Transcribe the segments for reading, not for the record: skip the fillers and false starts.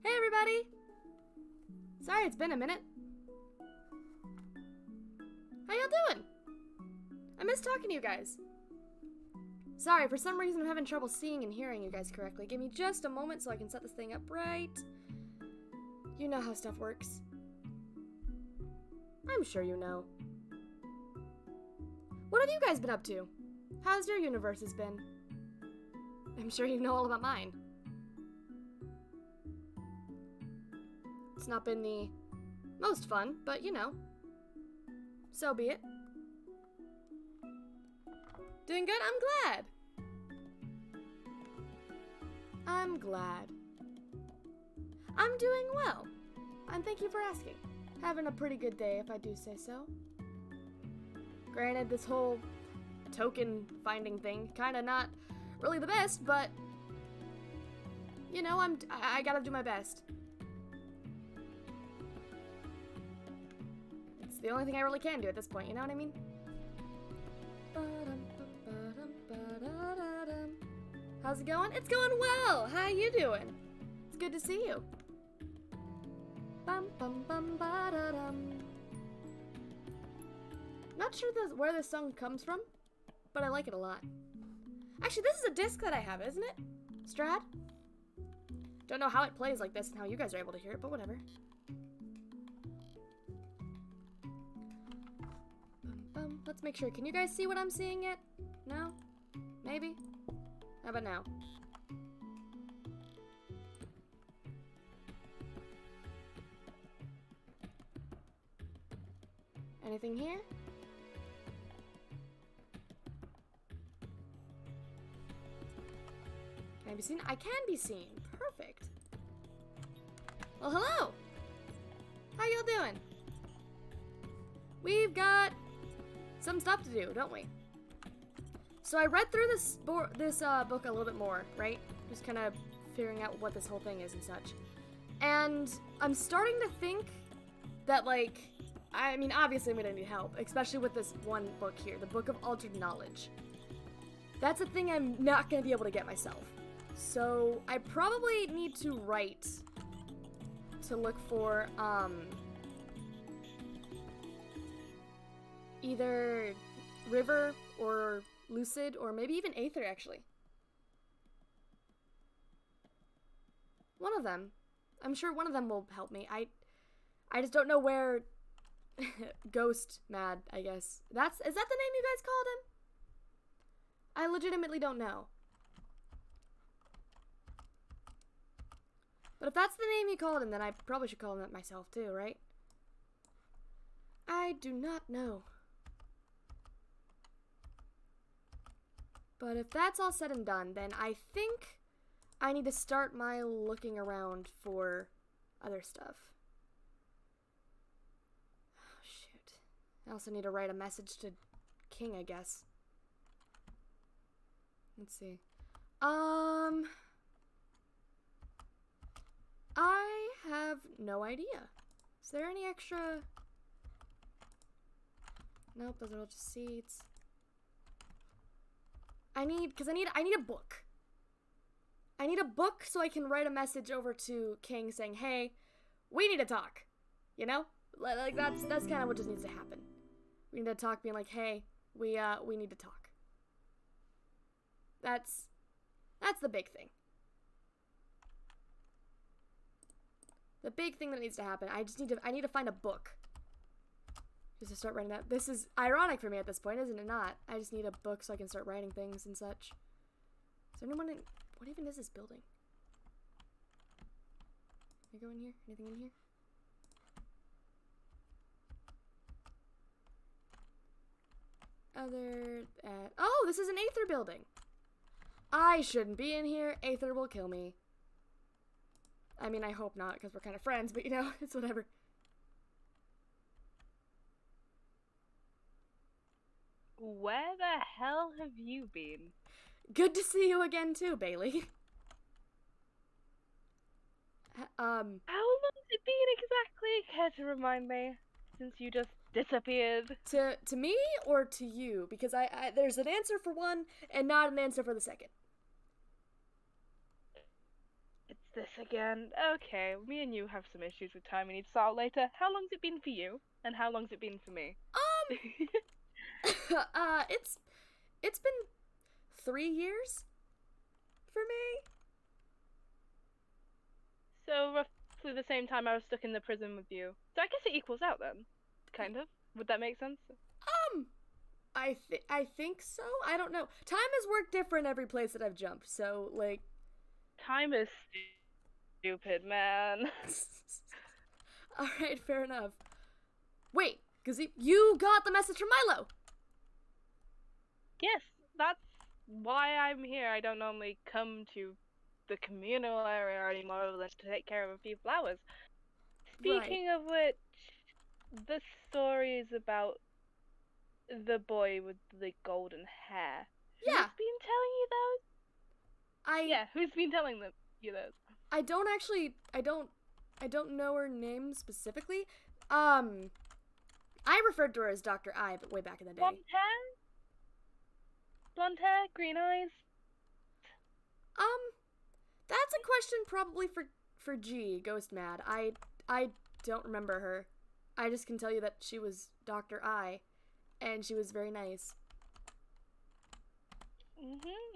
Hey everybody! Sorry it's been a minute. How y'all doing? I miss talking to you guys. Sorry, for some reason I'm having trouble seeing and hearing you guys correctly. Give me just a moment so I can set this thing up right. You know how stuff works. I'm sure you know. What have you guys been up to? How's your universes been? I'm sure you know all about mine. It's not been the most fun, but you know. So be it. Doing good? I'm glad. I'm glad. I'm doing well. And thank you for asking. Having a pretty good day, if I do say so. Granted, this whole token finding thing, kinda not really the best, but you know, I gotta do my best. It's the only thing I really can do at this point, you know what I mean? How's it going? It's going well! How you doing? It's good to see you. Bum bum bum ba da dum. Not sure where this song comes from, but I like it a lot. Actually, this is a disc that I have, isn't it? Strad? Don't know how it plays like this and how you guys are able to hear it, but whatever. Let's make sure. Can you guys see what I'm seeing yet? No? Maybe? How about now? Anything here? Can I be seen? I can be seen. Perfect. Well, hello! How y'all doing? We've got some stuff to do, don't we? So I read through this book a little bit more, right? Just kind of figuring out what this whole thing is and such. And I'm starting to think that, like, I mean, obviously I'm gonna need help, especially with this one book here, the Book of Altered Knowledge. That's a thing I'm not gonna be able to get myself. So I probably need to write to look for, either River or Lucid, or maybe even Aether, actually. One of them. I'm sure one of them will help me. I just don't know where Ghost Mad, I guess. Is that the name you guys called him? I legitimately don't know. But if that's the name you called him, then I probably should call him that myself too, right? I do not know. But if that's all said and done, then I think I need to start my looking around for other stuff. Oh, shoot. I also need to write a message to King, I guess. Let's see. I have no idea. Is there any extra? Nope, those are all just seeds. I need a book. I need a book so I can write a message over to King saying, hey, we need to talk. You know? Like, that's kind of what just needs to happen. We need to talk being like, hey, we need to talk. That's the big thing. The big thing that needs to happen. I need to find a book. Just to start writing that. This is ironic for me at this point, isn't it not? I just need a book so I can start writing things and such. Is there anyone in... What even is this building? Can I go in here? Anything in here? Oh, this is an Aether building. I shouldn't be in here. Aether will kill me. I mean, I hope not, because we're kind of friends, but you know, it's whatever. Where the hell have you been? Good to see you again too, Bailey. How long has it been exactly? Care to remind me? Since you just disappeared. To me or to you? Because I there's an answer for one and not an answer for the second. It's this again. Okay, me and you have some issues with time we need to sort out later. How long's it been for you? And how long's it been for me? It's been 3 years for me. So roughly the same time I was stuck in the prison with you. So I guess it equals out then. Kind of. Would that make sense? I think so. I don't know. Time has worked different every place that I've jumped. So like, time is stupid, man. all right, fair enough. Wait, because you got the message from Milo. Yes, that's why I'm here. I don't normally come to the communal area anymore other than to take care of a few flowers. Speaking of which, the story is about the boy with the golden hair. Yeah. Who's been telling you those? Yeah, who's been telling you those? I don't know her name specifically. I referred to her as Dr. I, but way back in the day. Blonde hair, green eyes. That's a question probably for G, Ghost Mad. I don't remember her. I just can tell you that she was Dr. I, and she was very nice.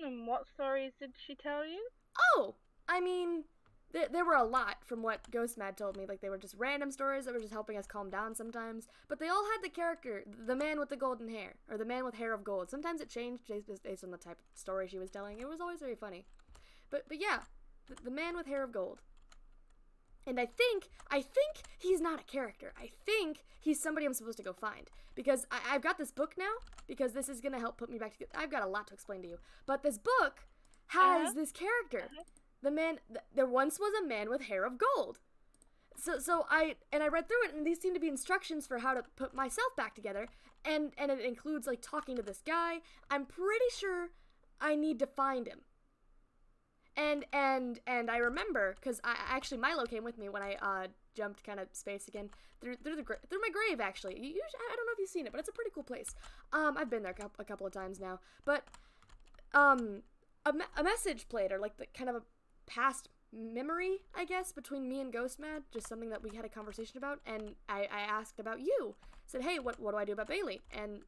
And what stories did she tell you? Oh, I mean, there were a lot from what Ghost Mad told me. Like, they were just random stories that were just helping us calm down sometimes. But they all had the character, the man with the golden hair, or the man with hair of gold. Sometimes it changed based on the type of story she was telling. It was always very funny. But yeah, the man with hair of gold. And I think he's not a character. I think he's somebody I'm supposed to go find. Because I've got this book now, because this is going to help put me back together. I've got a lot to explain to you. But this book has this character. The man, there once was a man with hair of gold. So I read through it, and these seem to be instructions for how to put myself back together. And it includes, like, talking to this guy. I'm pretty sure I need to find him. And I remember, because actually Milo came with me when I jumped kind of space again through my grave. Actually, I don't know if you've seen it, but it's a pretty cool place. I've been there a couple of times now. But a message played, or like the kind of a past memory, I guess, between me and Ghost Mad, just something that we had a conversation about. And I asked about you. Said, hey, what do I do about Bailey? And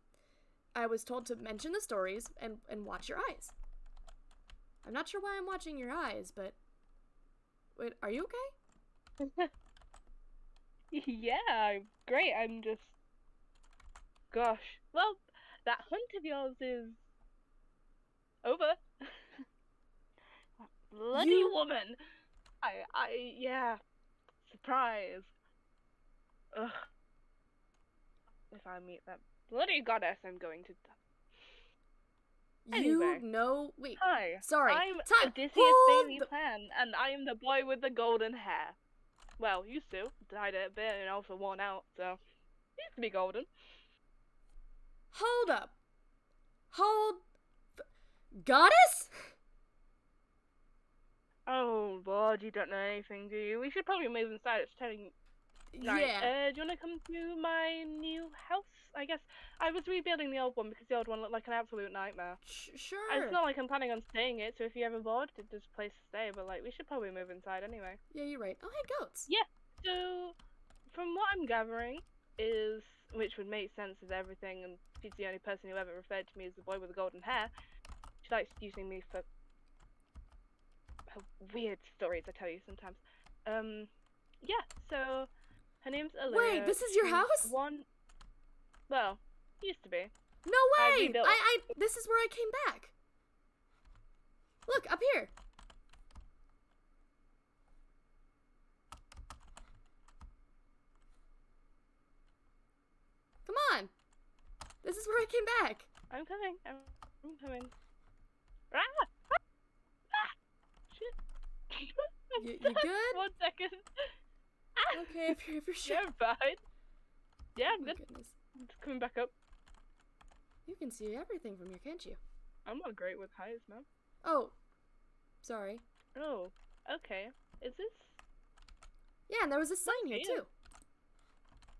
I was told to mention the stories and watch your eyes. I'm not sure why I'm watching your eyes, but... Wait, are you okay? Yeah, I'm great. I'm just... Gosh. Well, that hunt of yours is... over. That bloody woman! Yeah. Surprise. Ugh. If I meet that bloody goddess, I'm going to... Anyway. Wait. Hi. Sorry. I'm Odysseus Bailey Plan, and I am the boy with the golden hair. Well, used to. Dyed it a bit and also worn out, so... Used to be golden. Hold up. Goddess? Oh, Lord, you don't know anything, do you? We should probably move inside. It's turning night. Yeah. Do you want to come to my new house? I guess I was rebuilding the old one because the old one looked like an absolute nightmare. Sure. It's not like I'm planning on staying it, so if you're ever bored, there's a place to stay, but like, we should probably move inside anyway. Yeah, you're right. Oh, hey, goats. Yeah, so from what I'm gathering is, which would make sense with everything, and she's the only person who ever referred to me as the boy with the golden hair. She likes using me for her weird stories I tell you sometimes. Yeah, so her name's Olivia. Wait, this is your house? Well, used to be. No way! This is where I came back. Look, up here. Come on. This is where I came back. I'm coming. I'm coming. Ah! Shit. You good? 1 second. Ah! Okay, if you're sure. Yeah, I'm fine. Yeah, I'm Oh, good. goodness. I'm just coming back up. You can see everything from here, can't you? I'm not great with heights, man. Oh, sorry. Oh, okay. Is this? Yeah, and there was a sign here Yeah. too.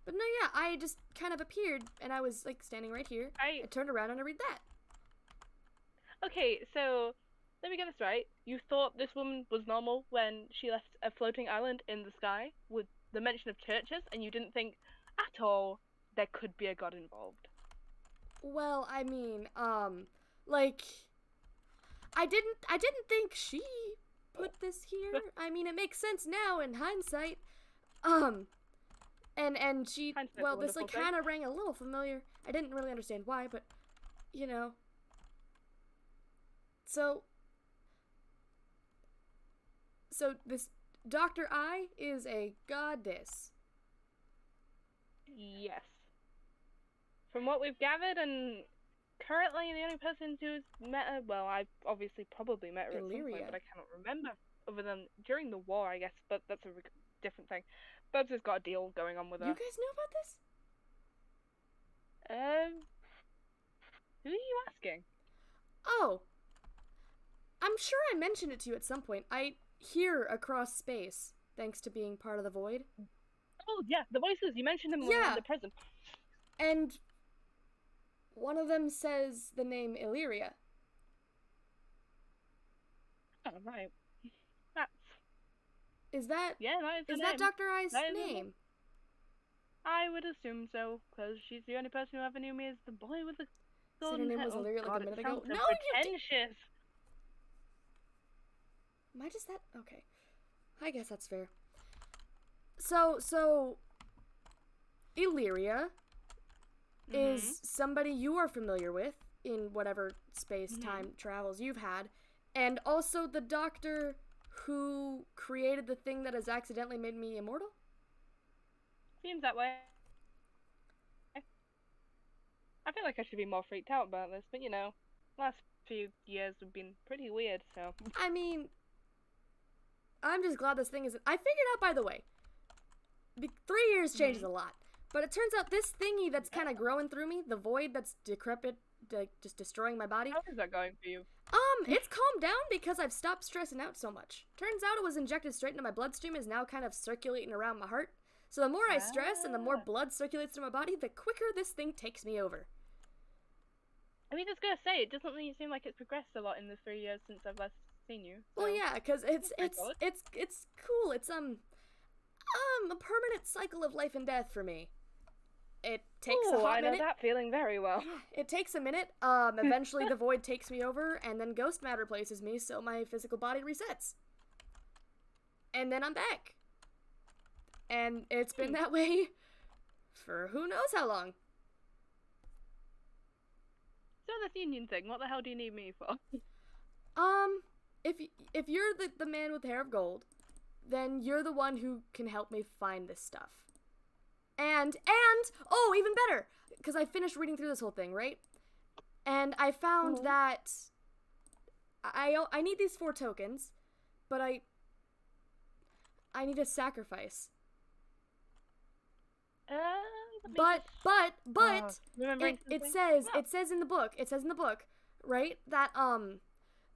But no, yeah, I just kind of appeared, and I was like standing right here. I turned around and I read that. Okay, so let me get this right. You thought this woman was normal when she left a floating island in the sky with the mention of churches, and you didn't think at all there could be a god involved. Well, I mean, like, I didn't think she put this here. I mean, it makes sense now in hindsight. And she, Hindsight's a well, this like wonderful thing. kind of rang a little familiar. I didn't really understand why, but, you know. So this Dr. I is a goddess. Yes. From what we've gathered, and currently the only person who's met her, well, I obviously probably met her at some point, Illyria. but I cannot remember, other than during the war, I guess, but that's a different thing. Bubs has got a deal going on with her. You guys know about this? Who are you asking? Oh. I'm sure I mentioned it to you at some point. I hear across space, thanks to being part of the void. Oh, yeah, the voices, you mentioned them when we were Yeah. in the prison. And one of them says the name Illyria. Oh, right. That's... Is that Yeah, that is her is name. that Dr. I's That is her name? I would assume so, because she's the only person who ever knew me as the boy with the Said her golden name hair. was Oh, Illyria like God, a minute it ago. sounds so No, you did. pretentious. Am I just that? Okay. I guess that's fair. So, Illyria is somebody you are familiar with in whatever space-time travels you've had, and also the doctor who created the thing that has accidentally made me immortal? Seems that way. I feel like I should be more freaked out about this, but you know, last few years have been pretty weird, so... I mean, I'm just glad this thing isn't... I figured out, by the way, 3 years changes a lot, but it turns out this thingy that's kind of growing through me, the void that's decrepit, just destroying my body, How is that going for you? it's calmed down because I've stopped stressing out so much. Turns out it was injected straight into my bloodstream, is now kind of circulating around my heart. So the more I stress and the more blood circulates through my body, the quicker this thing takes me over. I mean, I was gonna say, it doesn't really seem like it's progressed a lot in the 3 years since I've last seen you. So. Well, yeah, because it's pretty solid. cool. It's a permanent cycle of life and death for me. It takes a Ooh, hot I know minute. that feeling very well. It takes a minute. Eventually the void takes me over, and then ghost matter replaces me, so my physical body resets. And then I'm back. And it's been that way for who knows how long. So this union thing, what the hell do you need me for? If you're the man with the hair of gold, then you're the one who can help me find this stuff. And oh, even better, because I finished reading through this whole thing, right? And I found that I need these 4 tokens, but I need a sacrifice. But it says in the book, right, that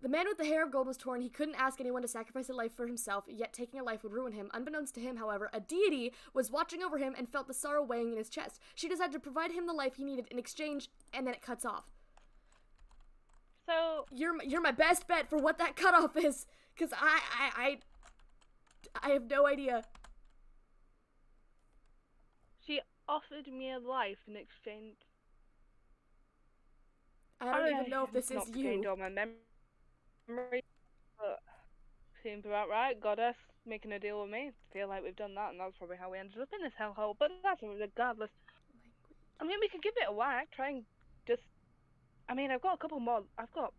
the man with the hair of gold was torn. He couldn't ask anyone to sacrifice a life for himself, yet taking a life would ruin him. Unbeknownst to him, however, a deity was watching over him and felt the sorrow weighing in his chest. She decided to provide him the life he needed in exchange, and then it cuts off. So You're my best bet for what that cutoff is, because I have no idea. she offered me a life in exchange. I don't even know if this is not you. gained all my memory, but seems about right. Goddess making a deal with me. Feel like we've done that, and that's probably how we ended up in this hellhole. But that's regardless. I mean, we could give it a whack. Try and just. I mean, I've got a couple more. I've got,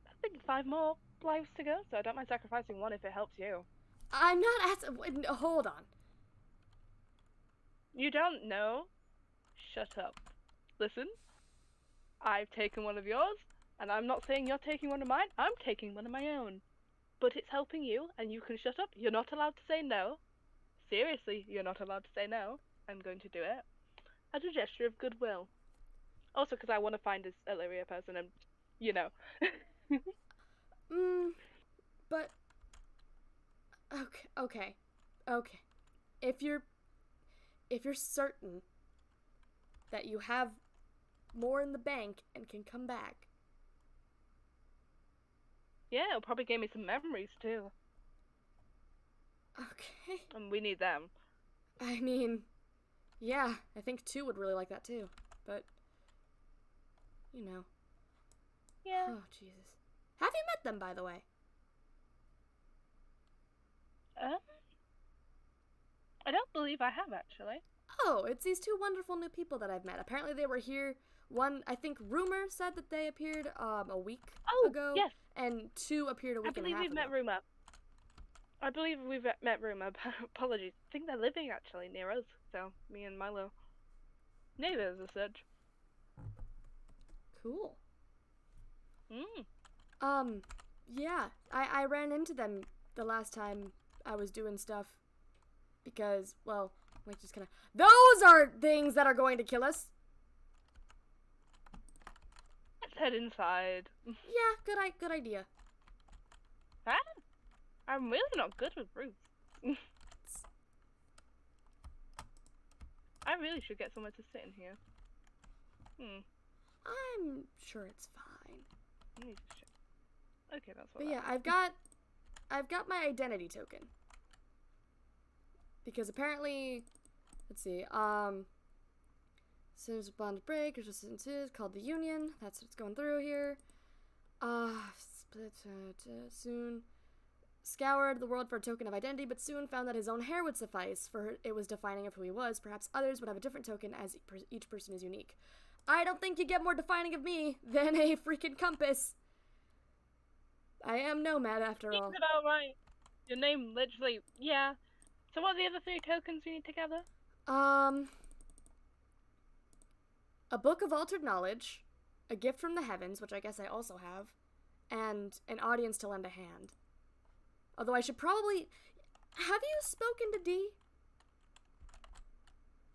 I think, 5 more lives to go. So I don't mind sacrificing one if it helps you. I'm not asking. Hold on. You don't know? Shut up. Listen. I've taken one of yours, and I'm not saying you're taking one of mine. I'm taking one of my own. But it's helping you, and you can shut up. You're not allowed to say no. Seriously, you're not allowed to say no. I'm going to do it. As a gesture of goodwill. Also, because I want to find this Illyria person, and, you know. But... Okay. If you're certain that you have more in the bank and can come back, Yeah, it'll probably give me some memories too. Okay. And we need them. I mean, yeah, I think 2 would really like that too. But, you know. Yeah. Oh, Jesus. Have you met them, by the way? I don't believe I have, actually. Oh, it's these 2 wonderful new people that I've met. Apparently they were here. One, I think Rumor said that they appeared a week ago. Yes. And 2 appeared a week and a half ago. I believe we've met Rumor. I believe we've met Rumor. Apologies. I think they're living, actually, near us. So, me and Milo. Neighbors as such. Cool. Mm. Yeah, I ran into them the last time I was doing stuff. Because, well, like just kind of... Those are things that are going to kill us! Let's head inside. Yeah, good idea. Ah, I'm really not good with roofs. I really should get somewhere to sit in here. I'm sure it's fine. Let me just check. Okay, that's what. But yeah, I've got my identity token. Because apparently, let's see, since bond break, resistance is called the Union. That's what's going through here. Soon scoured the world for a token of identity, but soon found that his own hair would suffice, for it was defining of who he was. Perhaps others would have a different token, as each person is unique. I don't think you get more defining of me than a freaking compass. I am Nomad, after all. Seems about right. Your name literally, yeah. So what are the other 3 tokens we need to gather? A book of altered knowledge, a gift from the heavens, which I guess I also have, and an audience to lend a hand. Although I should probably... Have you spoken to D?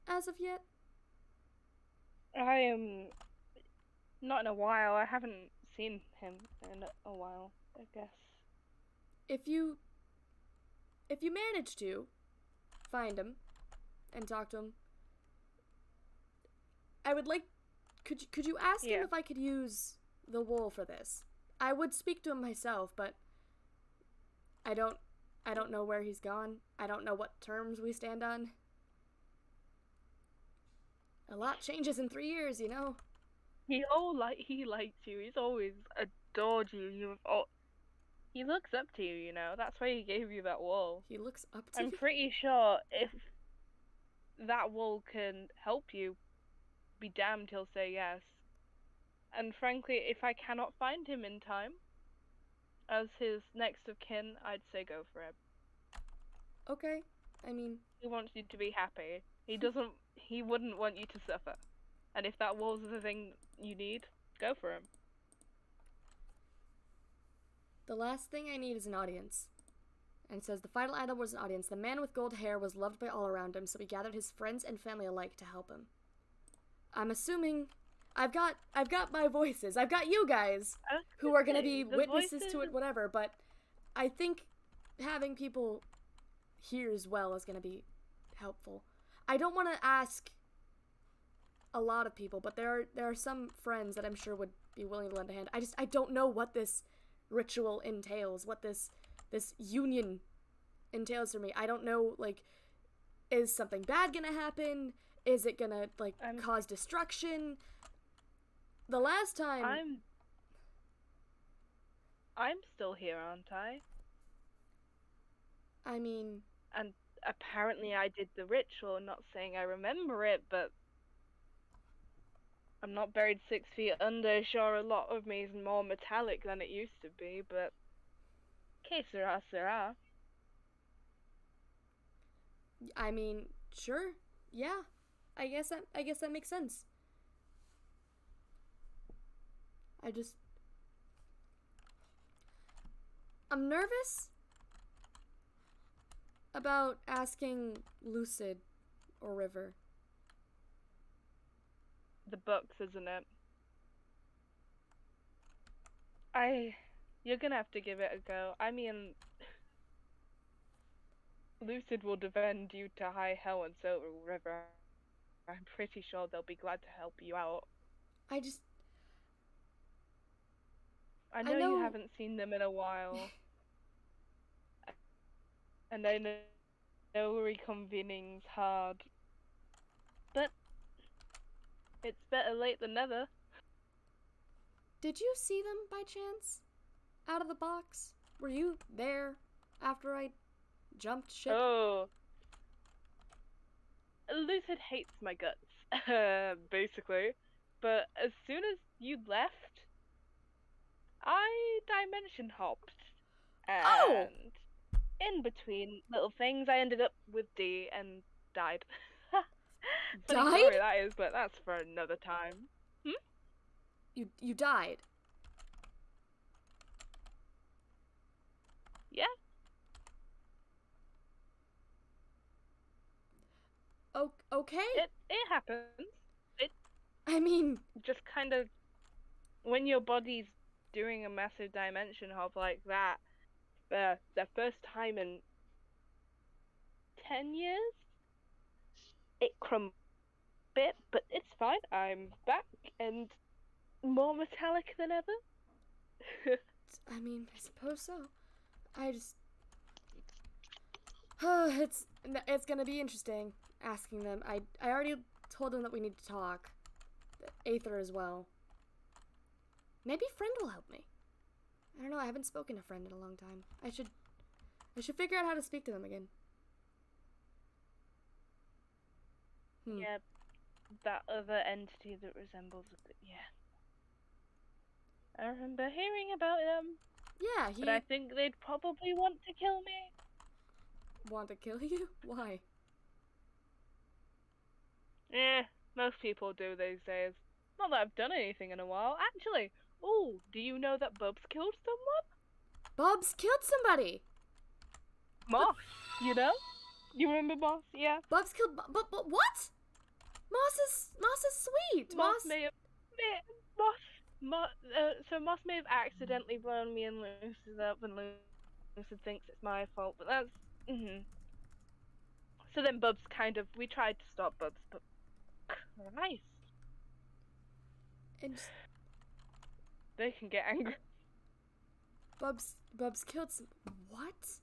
As of yet? I am... Not in a while. I haven't seen him in a while, I guess. If you manage to find him and talk to him, I would like... Could you ask him if I could use the wool for this? I would speak to him myself, but I don't know where he's gone. I don't know what terms we stand on. A lot changes in 3 years, you know? He liked you. He's always adored you. He looks up to you, you know. That's why he gave you that wool. He looks up to I'm you? pretty sure if that wool can help you, be damned he'll say yes. And frankly, if I cannot find him in time, as his next of kin, I'd say go for him. Okay, I mean... He wants you to be happy. He wouldn't want you to suffer. And if that wool's the thing you need, go for him. The last thing I need is an audience. And it says, the final idol was an audience. The man with gold hair was loved by all around him, so he gathered his friends and family alike to help him. I'm assuming... I've got my voices. I've got you guys who are going to be witnesses to it, whatever, but I think having people hear as well is going to be helpful. I don't want to ask a lot of people, but there are some friends that I'm sure would be willing to lend a hand. I don't know what this ritual entails, what this union entails for me. I don't know, like, is something bad gonna happen? Is it gonna, like, cause destruction? The last time... I'm still here, aren't I? I mean... And apparently I did the ritual, not saying I remember it, but... I'm not buried 6 feet under, sure a lot of me is more metallic than it used to be, but... Que sera, sera. I mean, sure, yeah. I guess that makes sense. I'm nervous about asking Lucid or River. The books, isn't it? You're gonna have to give it a go. I mean, Lucid will defend you to high hell, and so will River. I'm pretty sure they'll be glad to help you out. I know you haven't seen them in a while. And I know reconvening's hard. But it's better late than never. Did you see them by chance? Out of the box? Were you there after I jumped ship? Oh. Lucid hates my guts, basically. But as soon as you left, I dimension hopped. And in between little things, I ended up with D and died. Funny story that is, but that's for another time. You died? Yeah. Okay. It happens. I mean, just kind of when your body's doing a massive dimension hop like that, the first time in 10 years, it crumbled a bit, but it's fine. I'm back and more metallic than ever. I mean, I suppose so. I just... it's gonna be interesting asking them. I already told them that we need to talk. Aether as well. Maybe Friend will help me. I don't know, I haven't spoken to Friend in a long time. I should figure out how to speak to them again. Yeah, that other entity that resembles yeah. I remember hearing about him. Yeah, But I think they'd probably want to kill me. Want to kill you? Why? Yeah, most people do these days. Not that I've done anything in a while. Actually, do you know that Bubs killed someone? Bubs killed somebody! Moss, you know? You remember Moss? Yeah. Bubs killed but what? Moss is sweet. Moss may have so Moss may have accidentally blown me and Lucid up, and Lucid thinks it's my fault, but that's So then Bubs we tried to stop Bubs, but Christ. And they can get angry. Bubs killed some... What?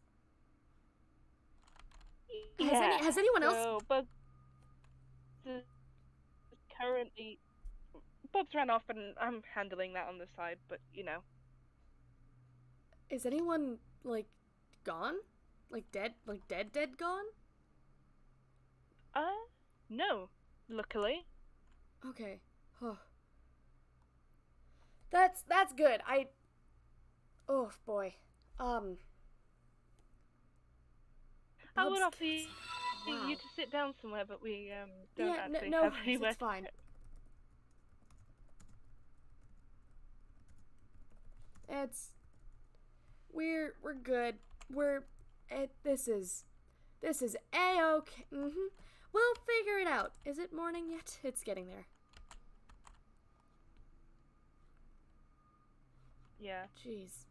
Yeah. Has anyone else... Bubs is currently... Bubs ran off and I'm handling that on the side, but you know. Is anyone, like, gone? Like, dead gone? No. Luckily. Okay. Oh. That's good. Oh, boy. I would offer you to sit down somewhere, but we don't actually have anywhere. It's fine. We're good. This is A-okay. We'll figure it out. Is it morning yet? It's getting there. Yeah. Jeez.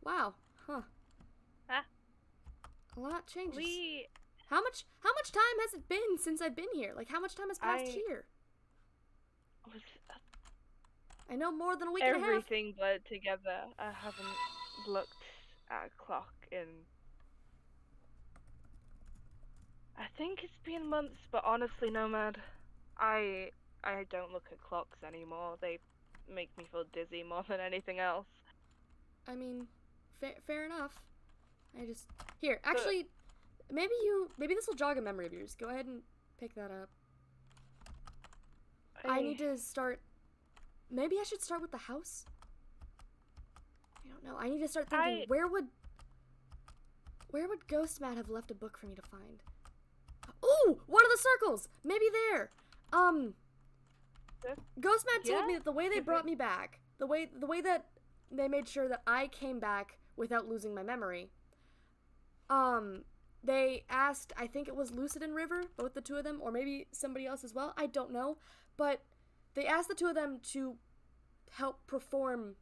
Wow. Huh. A lot changes. How much time has it been since I've been here? Like, how much time has passed here? I know more than a week and a half. Everything blurred together. I haven't looked at a clock in... I think it's been months, but honestly, Nomad, I don't look at clocks anymore. They make me feel dizzy more than anything else. I mean, fair enough. Here, actually, maybe this will jog a memory of yours. Go ahead and pick that up. I need to start... Maybe I should start with the house? I don't know. I need to start thinking, where would Ghost Matt have left a book for me to find? Ooh! One of the circles! Maybe there! Ghost Matt told me that the way they brought me back, the way that they made sure that I came back without losing my memory, they asked, I think it was Lucid and River, both the two of them, or maybe somebody else as well, I don't know, but they asked the two of them to help perform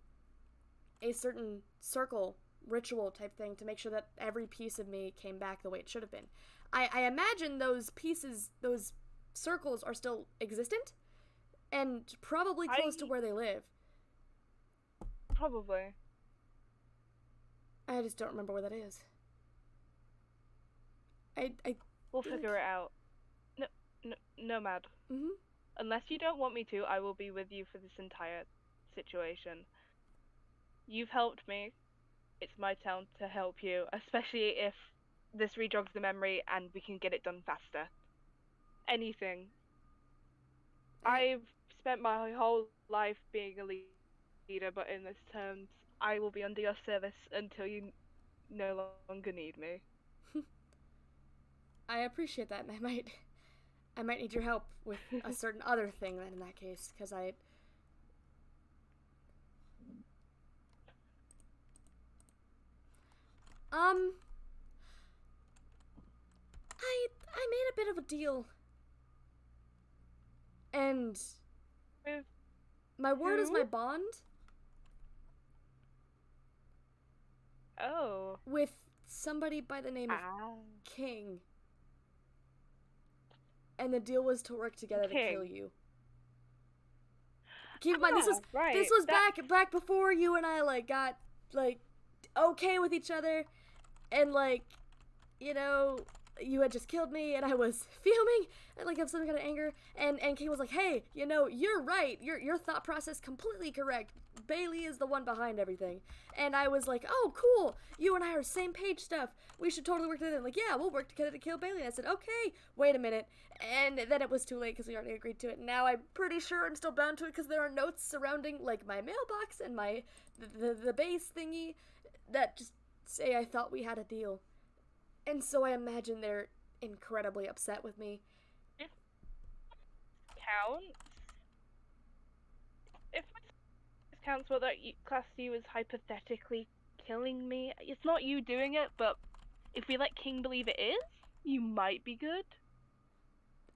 a certain circle ritual type thing to make sure that every piece of me came back the way it should have been. I imagine those pieces, those circles are still existent, and probably close to where they live. Probably. I just don't remember where that is. We'll figure it out. No, Nomad. Mm-hmm. Unless you don't want me to, I will be with you for this entire situation. You've helped me. It's my turn to help you, especially if this rejogs the memory and we can get it done faster. Anything. I've spent my whole life being a leader, but in this terms, I will be under your service until you no longer need me. I appreciate that, and I might need your help with a certain other thing then in that case, because I made a bit of a deal. And With my word is who? my bond Oh. with somebody by the name of Ah. King. And the deal was to work together to kill you. Keep in mind, this was back before you and I like got like okay with each other, and like, you know, you had just killed me and I was fuming and like of some kind of anger, and King was like, hey, you know, you're right, your thought process completely correct. Bailey is the one behind everything. And I was like, oh, cool, you and I are same page stuff. We should totally work together. Like, yeah, we'll work together to kill Bailey. And I said, okay, wait a minute. And then it was too late because we already agreed to it. Now I'm pretty sure I'm still bound to it because there are notes surrounding, like, my mailbox and my, the base thingy that just say I thought we had a deal. And so I imagine they're incredibly upset with me. If counts. If this counts, whether you class you as hypothetically killing me, it's not you doing it, but if we let King believe it is, you might be good.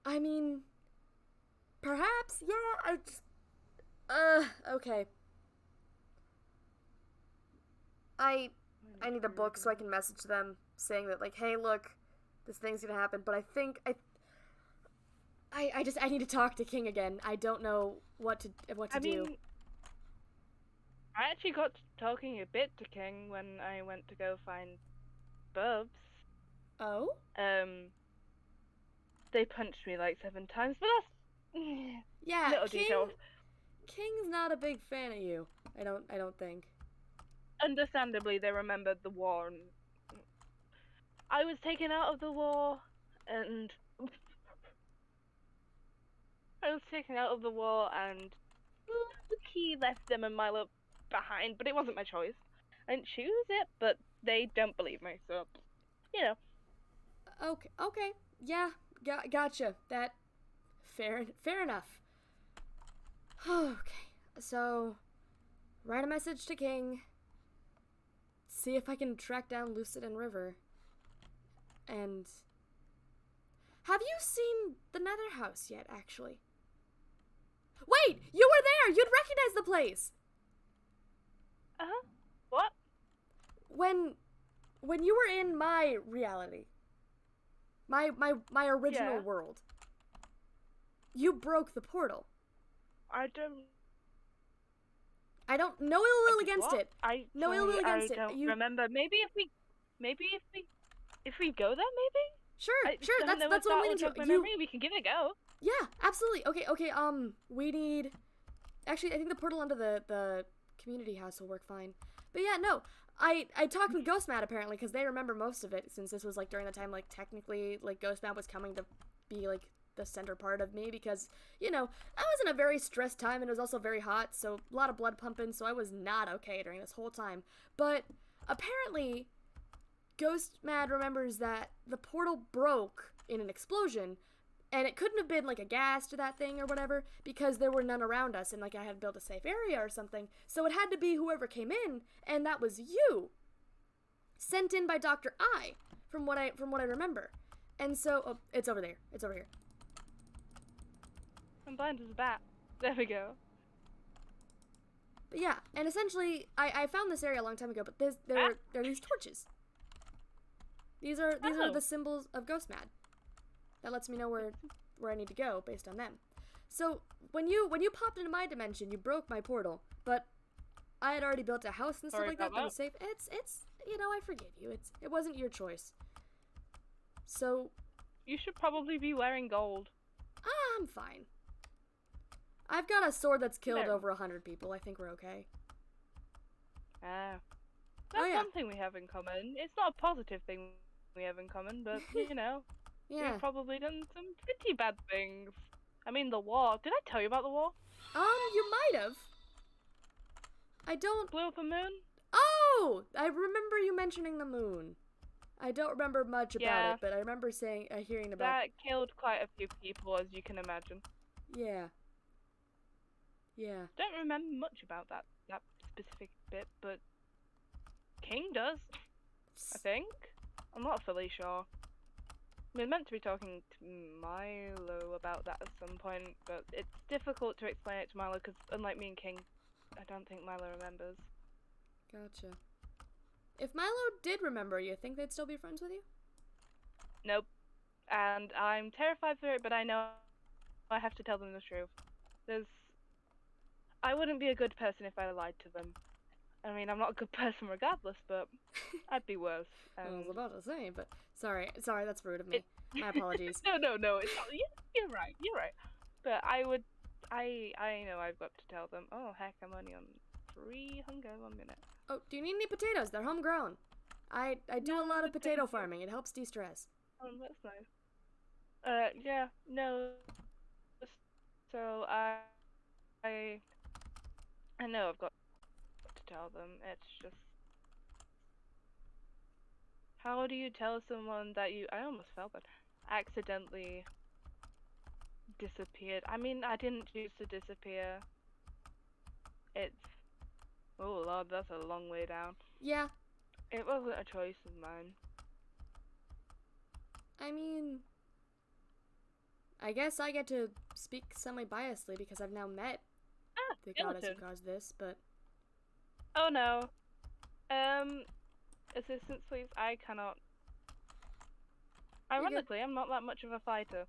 I mean, perhaps, yeah, okay. I need a book so I can message them saying that, like, hey, look, this thing's gonna happen, but I think, I need to talk to King again. I don't know what to do. I actually got talking a bit to King when I went to go find Bubs. Oh? They punched me like 7 times, but that's yeah, little details. King's not a big fan of you. I don't think. Understandably, they remembered the war, and I was taken out of the war, and he left them and Milo behind, but it wasn't my choice. I didn't choose it, but they don't believe me, so, you know. Okay, yeah, gotcha. That, fair enough. Okay, so, write a message to King, see if I can track down Lucid and River, and have you seen the Nether House yet, actually? Wait, you were there! You'd recognize the place! Uh-huh. What? When you were in my reality, my original world, you broke the portal. I don't no ill will against it. No ill will against it. I don't remember. Maybe if we go there, maybe? Sure, that's what I'm leaning to. Memory, we can give it a go. Yeah, absolutely. Okay, we need, actually, I think the portal under the community house will work fine. But yeah, no, I talked with Ghostmat apparently, because they remember most of it, since this was, like, during the time, like, technically, like, Ghostmat was coming to be, like, the center part of me, because, you know, I was in a very stressed time, and it was also very hot, so a lot of blood pumping, so I was not okay during this whole time. But apparently, Ghostmat remembers that the portal broke in an explosion, and it couldn't have been, like, a gas to that thing or whatever, because there were none around us, and, like, I had to build a safe area or something. So it had to be whoever came in, and that was you. Sent in by Dr. I, from what I remember. And so, oh, it's over there. It's over here. I'm blind as a bat. There we go. But yeah, and essentially, I found this area a long time ago, but there are these torches. These are the symbols of Ghostmad. That lets me know where I need to go based on them. So when you popped into my dimension, you broke my portal, but I had already built a house and stuff Sorry like that about that was safe. It's you know, I forgive you. It wasn't your choice. So You should probably be wearing gold. I'm fine. I've got a sword that's killed There. over 100 people. I think we're okay. Ah. That's yeah. one thing we have in common. It's not a positive thing we have in common, but, you know, Yeah. we've probably done some pretty bad things. I mean, the war. Did I tell you about the war? You might have. I don't... Blew up a moon? Oh! I remember you mentioning the moon. I don't remember much about it, but I remember hearing about... That killed quite a few people, as you can imagine. Yeah. Yeah. Don't remember much about that specific bit, but King does, I think. I'm not fully sure. We're meant to be talking to Milo about that at some point, but it's difficult to explain it to Milo because, unlike me and King, I don't think Milo remembers. Gotcha. If Milo did remember, you think they'd still be friends with you? Nope. And I'm terrified for it, but I know I have to tell them the truth. I wouldn't be a good person if I lied to them. I mean, I'm not a good person regardless, but I'd be worse. I was about to say, but sorry, that's rude of me. My apologies. No, it's not. You're right. But I know I've got to tell them. Oh heck, I'm only on 3 hunger. 1 minute. Oh, do you need any potatoes? They're homegrown. I do a lot of potato farming. It helps de-stress. Oh, that's nice. Yeah, no. So I know I've got to tell them. It's just, how do you tell someone that I almost felt that, accidentally disappeared? I mean, I didn't choose to disappear. Oh lord, that's a long way down. Yeah. It wasn't a choice of mine. I mean, I guess I get to speak semi-biasedly because I've now met the goddess who caused this, but... Oh no. Assistance please, I cannot... Ironically, I'm not that much of a fighter.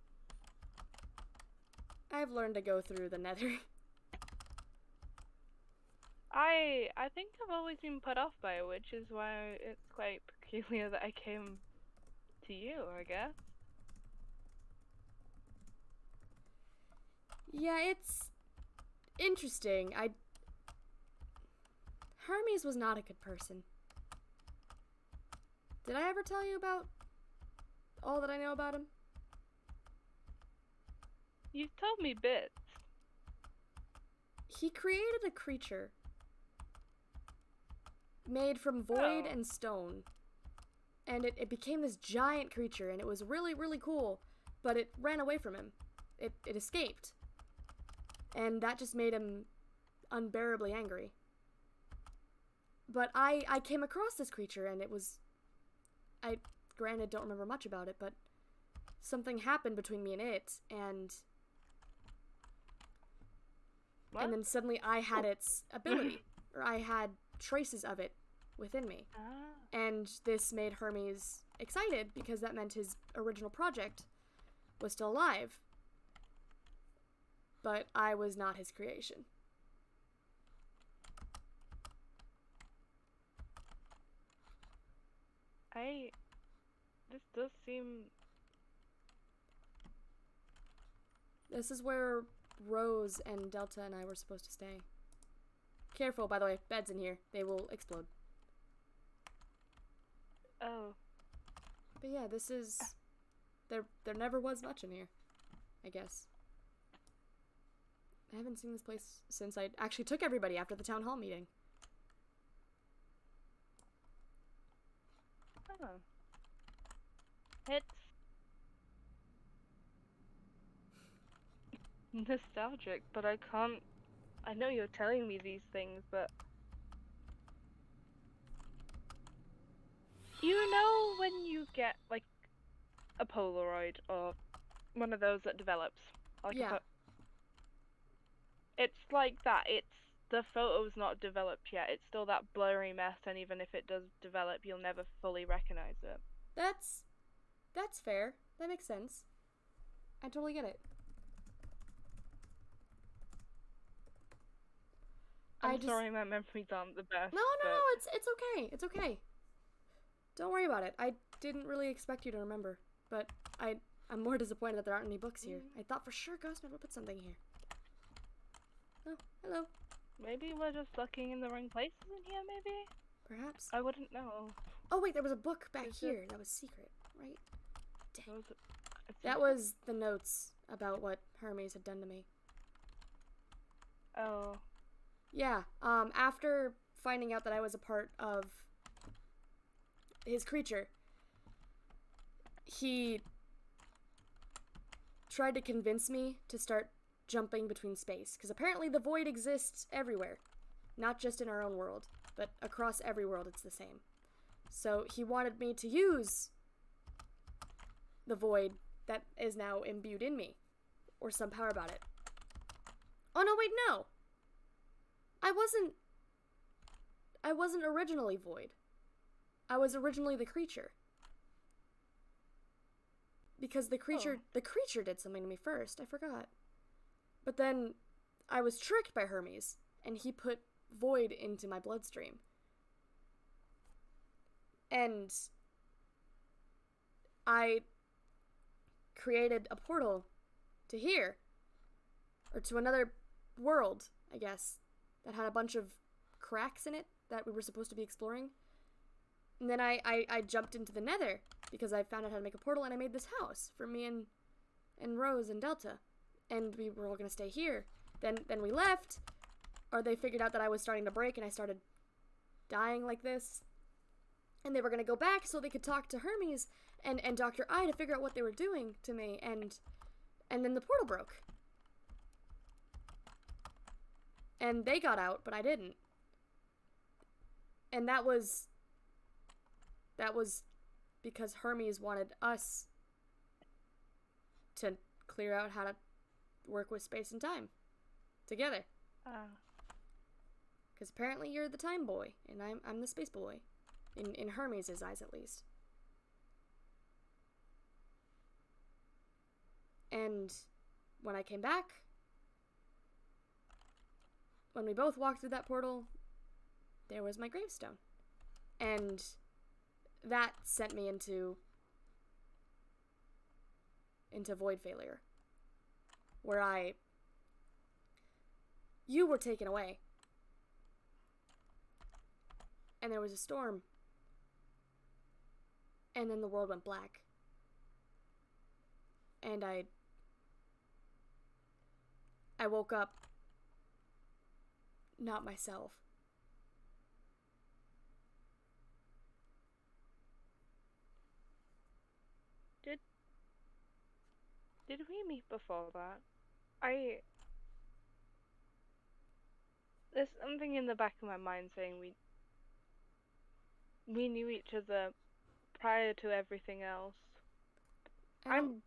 I've learned to go through the nether. I think I've always been put off by it, which is why it's quite peculiar that I came to you, I guess. Yeah, it's interesting. Hermes was not a good person. Did I ever tell you about all that I know about him? You've told me bits. He created a creature made from void and stone. And it became this giant creature, and it was really, really cool, but it ran away from him. It escaped. And that just made him unbearably angry. But I came across this creature, and it was... I, granted, don't remember much about it, but something happened between me and it, and... What? And then suddenly I had its ability, or I had traces of it within me. And this made Hermes excited, because that meant his original project was still alive. But I was not his creation. This does seem... This is where Rose and Delta and I were supposed to stay. Careful, by the way, beds in here. They will explode. Oh. But yeah, this is... There never was much in here, I guess. I haven't seen this place since I actually took everybody after the town hall meeting. Oh. It's nostalgic, but I can't... I know you're telling me these things, but... You know when you get, like, a Polaroid, or one of those that develops? Like yeah. It's like that. The photo's not developed yet. It's still that blurry mess, and even if it does develop, you'll never fully recognize it. That's fair. That makes sense. I totally get it. I'm sorry, my memories aren't the best. No, it's okay. It's okay. Don't worry about it. I didn't really expect you to remember, but I'm more disappointed that there aren't any books here. I thought for sure Ghostman would put something here. Oh, hello. Maybe we're just looking in the wrong places in here, maybe? Perhaps. I wouldn't know. Oh wait, there was a book back here that was secret, right? Dang. That was was the notes about what Hermes had done to me. Oh. Yeah, after finding out that I was a part of his creature, he tried to convince me to start jumping between space, because apparently the void exists everywhere, not just in our own world, but across every world it's the same. So he wanted me to use the void that is now imbued in me, or some power about it. Oh no, wait, no! I wasn't originally void. I was originally the creature. Because the creature did something to me first. I forgot. But then I was tricked by Hermes, and he put void into my bloodstream. And I created a portal to here, or to another world, I guess, that had a bunch of cracks in it that we were supposed to be exploring. And then I jumped into the nether because I found out how to make a portal, and I made this house for me and Rose and Delta. And we were all gonna stay here. Then we left, or they figured out that I was starting to break and I started dying like this. And they were gonna go back so they could talk to Hermes and Dr. I to figure out what they were doing to me, and then the portal broke. And they got out, but I didn't. And that was because Hermes wanted us to clear out how to work with space and time together. Because apparently you're the time boy, and I'm the space boy. In Hermes' eyes, at least. And when I came back, when we both walked through that portal, there was my gravestone. And that sent me into void failure, where you were taken away, and there was a storm, and then the world went black, and I woke up not myself. Did we meet before that? There's something in the back of my mind saying we knew each other prior to everything else. I'm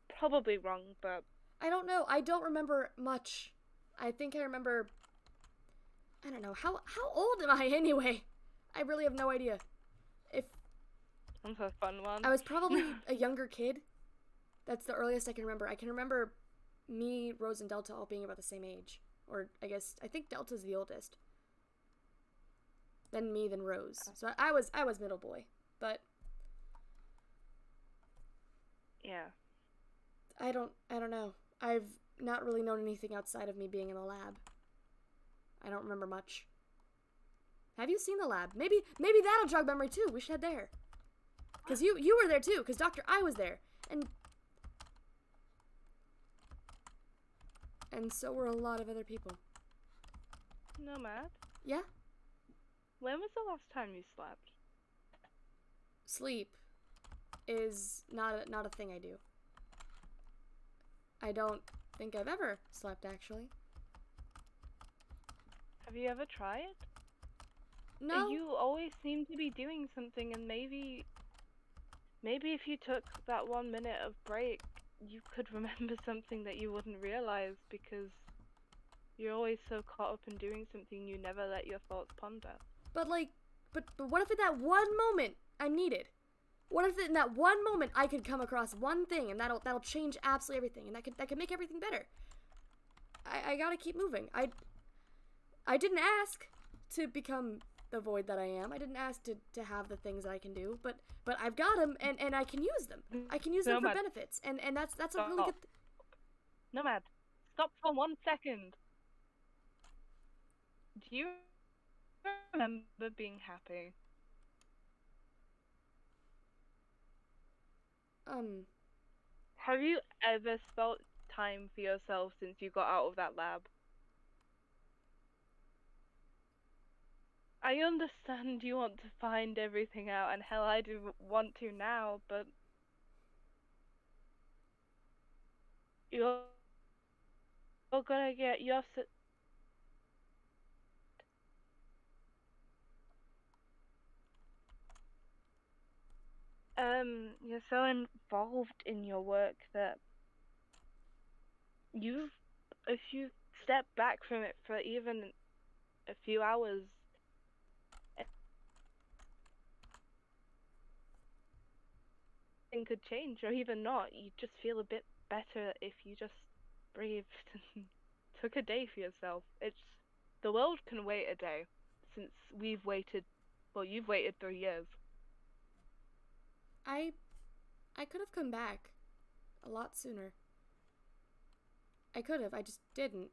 probably wrong, but I don't know. I don't remember much. I think I remember, I don't know, how old am I anyway? I really have no idea. That's a fun one. I was probably a younger kid. That's the earliest I can remember. I can remember me, Rose, and Delta all being about the same age. Or I think Delta's the oldest. Then me, then Rose. So I was middle boy. But yeah. I don't know. I've not really known anything outside of me being in the lab. I don't remember much. Have you seen the lab? Maybe that'll jog memory too. We should head there. Because you were there too, because Dr. I was there. And so were a lot of other people. Nomad? Yeah? When was the last time you slept? Sleep is not a thing I do. I don't think I've ever slept, actually. Have you ever tried? No. You always seem to be doing something, and maybe if you took that 1 minute of break, you could remember something that you wouldn't realize, because you're always so caught up in doing something you never let your thoughts ponder. But what if in that one moment I'm needed? What if in that one moment I could come across one thing, and that'll change absolutely everything, and that could make everything better? I gotta keep moving. I didn't ask to become the void that I am. I didn't ask to have the things that I can do, but I've got them, and I can use them. I can use them for benefits, and that's a really good. Nomad, stop for 1 second. Do you remember being happy? Have you ever felt time for yourself since you got out of that lab? I understand you want to find everything out, and hell, I do want to now, but you're gonna get you're so involved in your work that if you step back from it for even a few hours, anything could change, or even not. You just feel a bit better if you just breathed and took a day for yourself. The world can wait a day, since we've waited. Well, you've waited 3 years. I could have come back a lot sooner. I could have. I just didn't,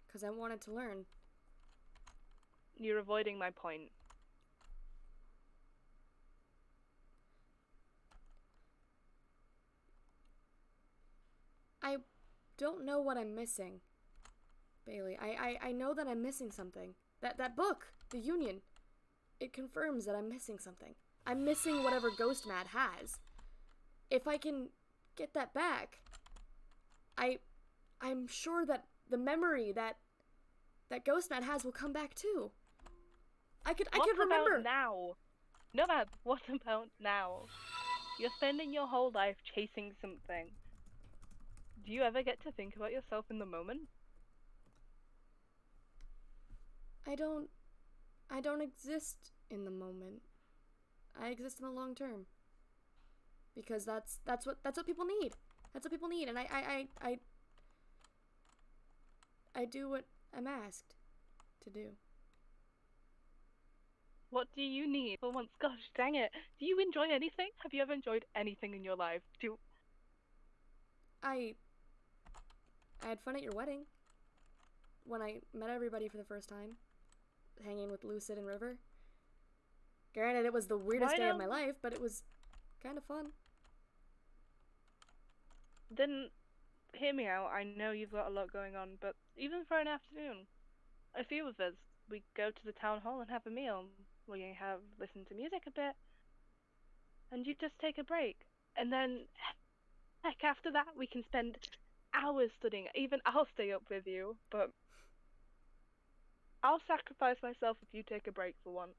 because I wanted to learn. You're avoiding my point. I don't know what I'm missing, Bailey. I know that I'm missing something. That book, The Union, it confirms that I'm missing something. I'm missing whatever Ghost Mad has. If I can get that back, I'm sure that the memory that Ghost Mad has will come back too. I could remember. What about now? Nomad, what about now? You're spending your whole life chasing something. Do you ever get to think about yourself in the moment? I don't exist in the moment. I exist in the long term. Because that's what people need. That's what people need, and I do what I'm asked to do. What do you need for once? Gosh, dang it. Do you enjoy anything? Have you ever enjoyed anything in your life? I had fun at your wedding. When I met everybody for the first time. Hanging with Lucid and River. Granted, it was the weirdest day of my life, but it was kind of fun. Then, hear me out. I know you've got a lot going on, but even for an afternoon, a few of us, we go to the town hall and have a meal. We listen to music a bit, and you just take a break. And then, heck, after that, we can spend hours studying. Even I'll stay up with you, but I'll sacrifice myself if you take a break for once.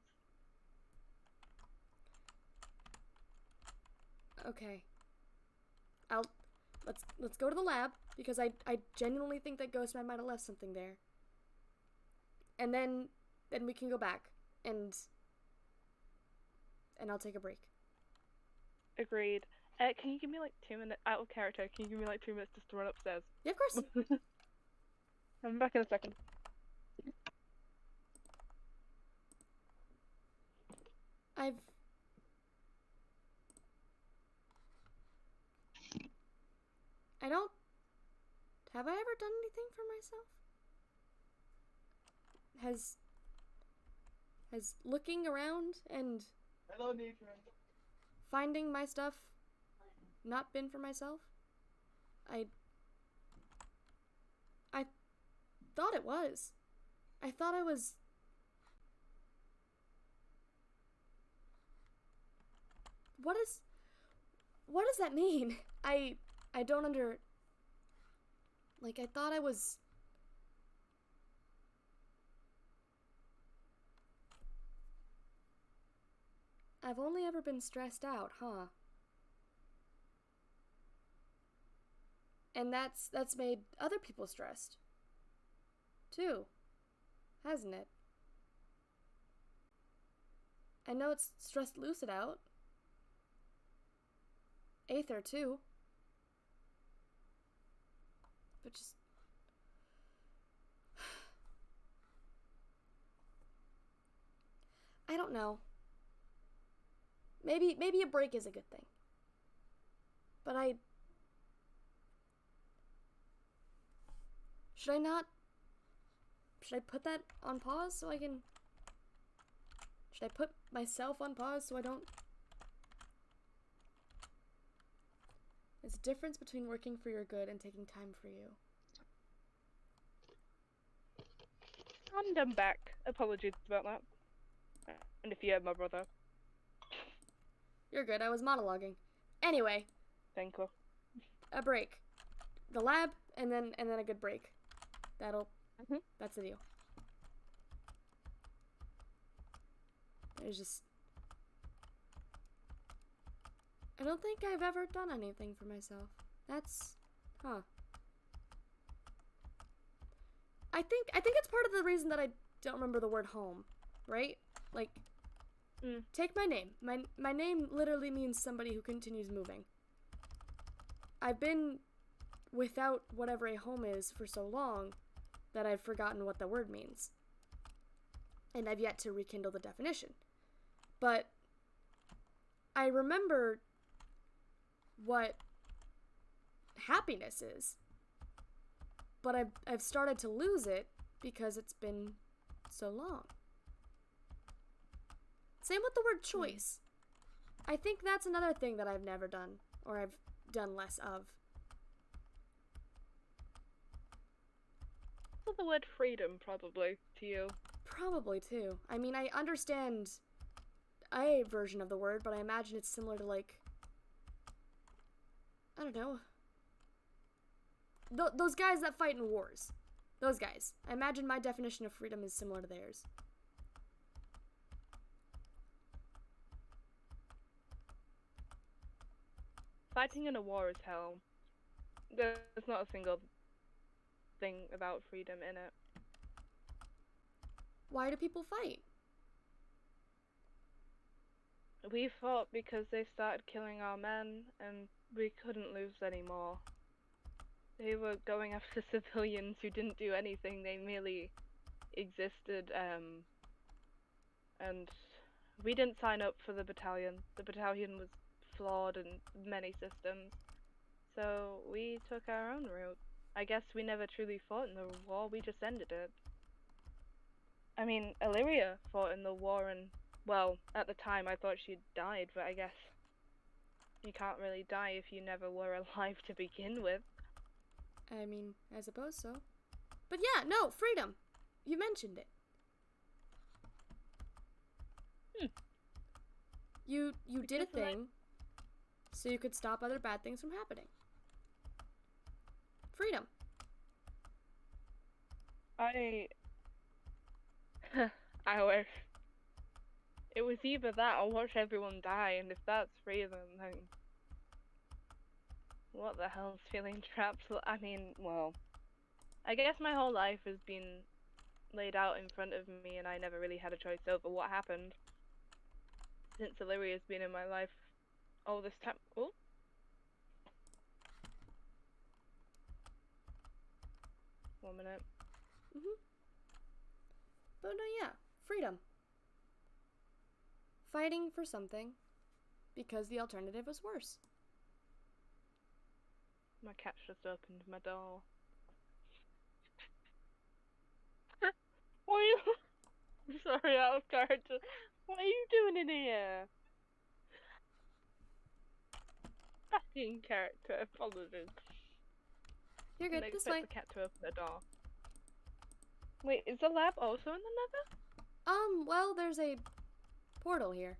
Okay. Let's go to the lab, because I genuinely think that Ghostman might have left something there. And then we can go back and I'll take a break. Agreed. Can you give me like 2 minutes out of character? Can you give me like 2 minutes just to run upstairs? Yeah, of course. I'm back in a second. Have I ever done anything for myself? Has looking around and Hello, nature. Finding my stuff not been for myself? I thought it was. I thought I was. What does that mean? I don't I thought I was. I've only ever been stressed out, huh? And that's made other people stressed. Too. Hasn't it? I know it's stressed Lucid out. Aether, too. But just... I don't know. Maybe a break is a good thing. But should I not? Should I put that on pause so I can? Should I put myself on pause so I don't? There's a difference between working for your good and taking time for you. And I'm back. Apologies about that. And if you had my brother. You're good, I was monologuing. Anyway. Thank you. A break. The lab, and then a good break. That's the deal. There's just... I don't think I've ever done anything for myself. That's... Huh. I think it's part of the reason that I don't remember the word home, right? Like, take my name. My name literally means somebody who continues moving. I've been without whatever a home is for so long that I've forgotten what the word means. And I've yet to rekindle the definition. But I remember what happiness is. But I've started to lose it because it's been so long. Same with the word choice. I think that's another thing that I've never done, or I've done less of. Well, the word freedom, probably, to you. Probably, too. I mean, I understand a version of the word, but I imagine it's similar to, like, I don't know. Those guys that fight in wars. Those guys. I imagine my definition of freedom is similar to theirs. Fighting in a war is hell. There's not a single thing about freedom in it. Why do people fight? We fought because they started killing our men, and we couldn't lose anymore. They were going after civilians who didn't do anything, they merely existed, and we didn't sign up for the battalion. The battalion was flawed in many systems, so we took our own route. I guess we never truly fought in the war, we just ended it. I mean, Illyria fought in the war, and, well, at the time I thought she'd died, but I guess you can't really die if you never were alive to begin with. I mean, I suppose so. But yeah, no, freedom. You mentioned it. You did a thing so you could stop other bad things from happening. Freedom. I wish. It was either that or watch everyone die, and if that's freedom, then what the hell's feeling trapped? I mean, well, I guess my whole life has been laid out in front of me, and I never really had a choice over what happened. Since Illyria's been in my life all this time. Oh. One minute. But no, yeah, freedom. Fighting for something because the alternative was worse. My cat just opened my door. What are you? I'm sorry, out of character. What are you doing in here? Back in character, apologies. You're good, this way. The cat to open the door. Wait, is the lab also in the nether? Well, there's a portal here.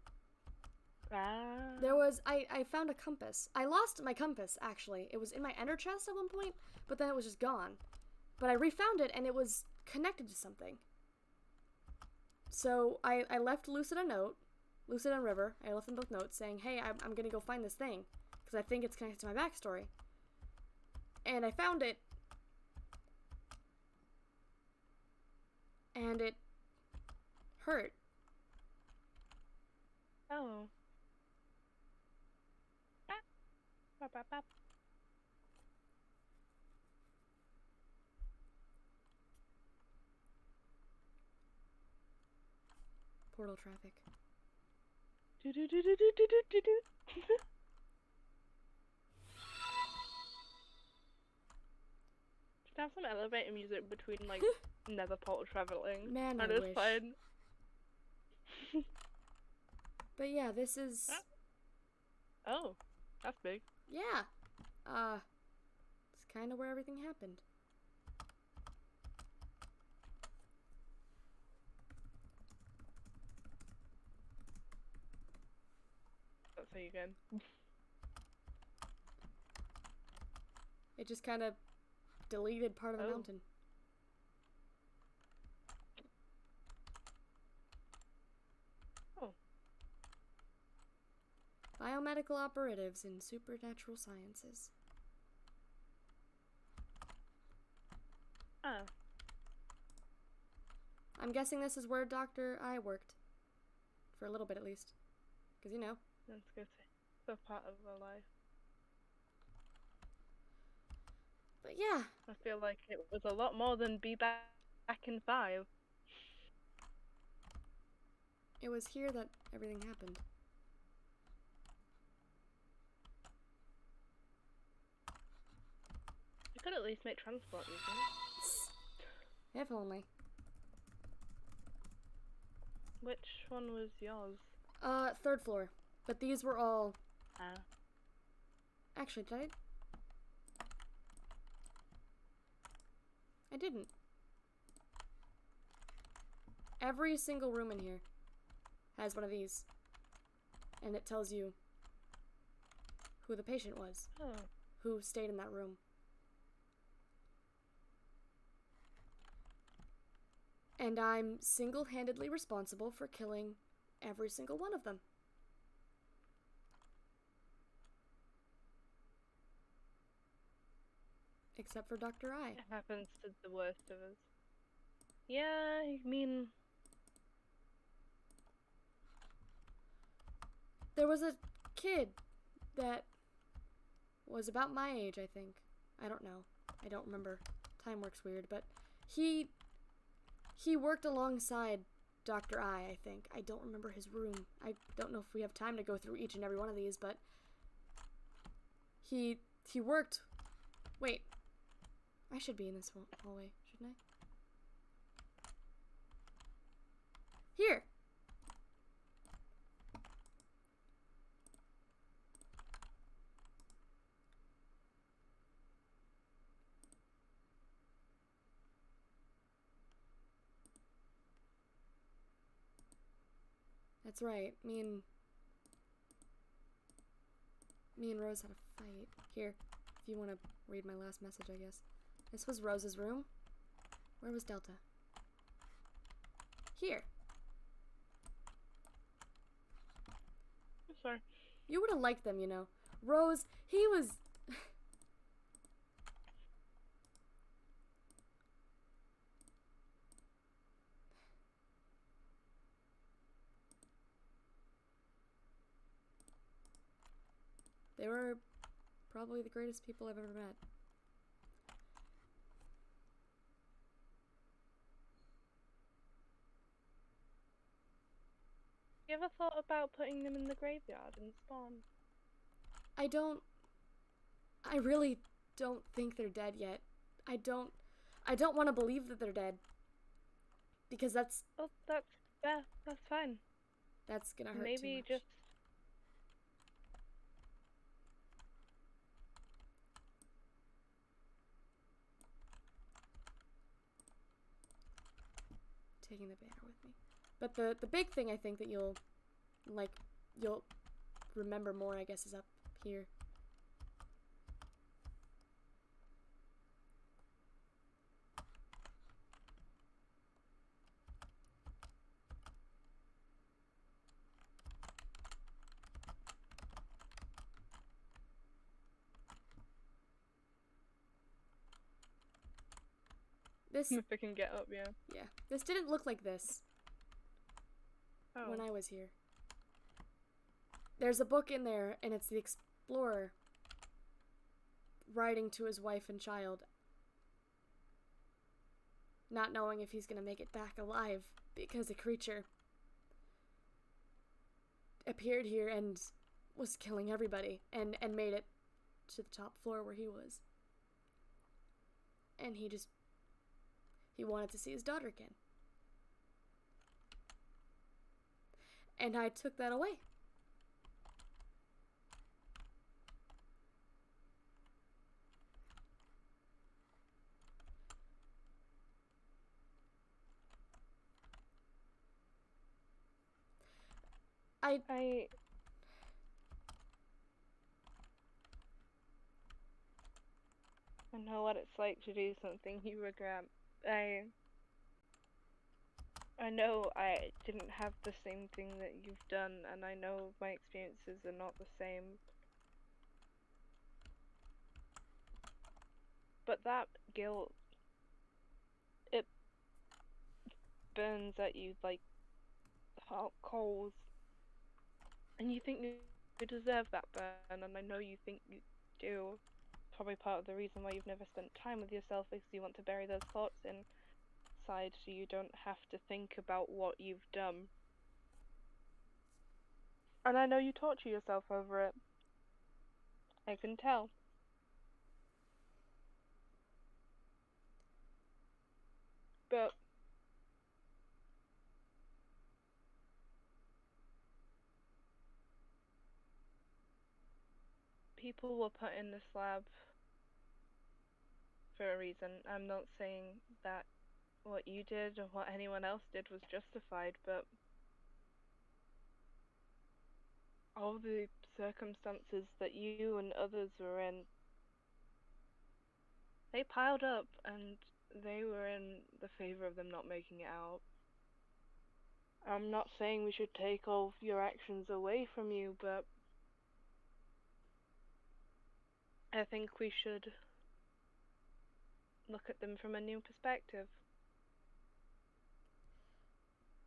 Ah. There was, I found a compass. I lost my compass, actually. It was in my ender chest at one point, but then it was just gone. But I refound it, and it was connected to something. So, I left Lucid a note, Lucid and River, I left them both notes saying, hey, I'm gonna go find this thing, because I think it's connected to my backstory. And I found it, and it hurt. Oh. Bop, bop, bop. portal traffic. Just have some elevator music between like never portal traveling. Man, I And it's wish. fine. But yeah, this is... Oh, that's big. Yeah. It's kind of where everything happened. That's how you go. It just kind of deleted part of the mountain. Oh. Biomedical operatives in supernatural sciences. Ah. I'm guessing this is where Dr. I worked. For a little bit at least. Because, you know. That's good. So part of our life. But yeah. I feel like it was a lot more than be back in 5. It was here that everything happened. You could at least make transport easier. If only. Which one was yours? 3rd floor. But these were all... Ah. Actually, did I? I didn't. Every single room in here has one of these. And it tells you who the patient was. Oh. Who stayed in that room. And I'm single-handedly responsible for killing every single one of them. Except for Dr. I. It happens to the worst of us. Yeah, I mean... There was a kid that was about my age, I think. I don't know. I don't remember. Time works weird, but he worked alongside Dr. I think. I don't remember his room. I don't know if we have time to go through each and every one of these, but he worked... Wait. I should be in this hallway, shouldn't I? Here! That's right. Me and Rose had a fight. Here, if you want to read my last message, I guess. This was Rose's room. Where was Delta? Here. I'm sorry. You would have liked them, you know. Rose, he was... They were probably the greatest people I've ever met. You ever thought about putting them in the graveyard and spawn? I really don't think they're dead yet. I don't want to believe that they're dead. Because that's... Oh, yeah, that's fine. That's gonna hurt Maybe too much. just... Taking the banner with me. But the big thing I think that you'll remember more, I guess, is up here. This... If I can get up, yeah. Yeah. This didn't look like this Oh. when I was here. There's a book in there, and it's the explorer writing to his wife and child, not knowing if he's gonna make it back alive because a creature appeared here and was killing everybody and made it to the top floor where he was. And he wanted to see his daughter again. And I took that away. I know what it's like to do something you regret. I know I didn't have the same thing that you've done, and I know my experiences are not the same. But that guilt, it burns at you like hot coals. And you think you deserve that burn, and I know you think you do. Probably part of the reason why you've never spent time with yourself is you want to bury those thoughts inside so you don't have to think about what you've done. And I know you torture yourself over it. I can tell. But people were put in this lab for a reason. I'm not saying that what you did or what anyone else did was justified, but all the circumstances that you and others were in, they piled up, and they were in the favor of them not making it out. I'm not saying we should take all of your actions away from you, but I think we should look at them from a new perspective.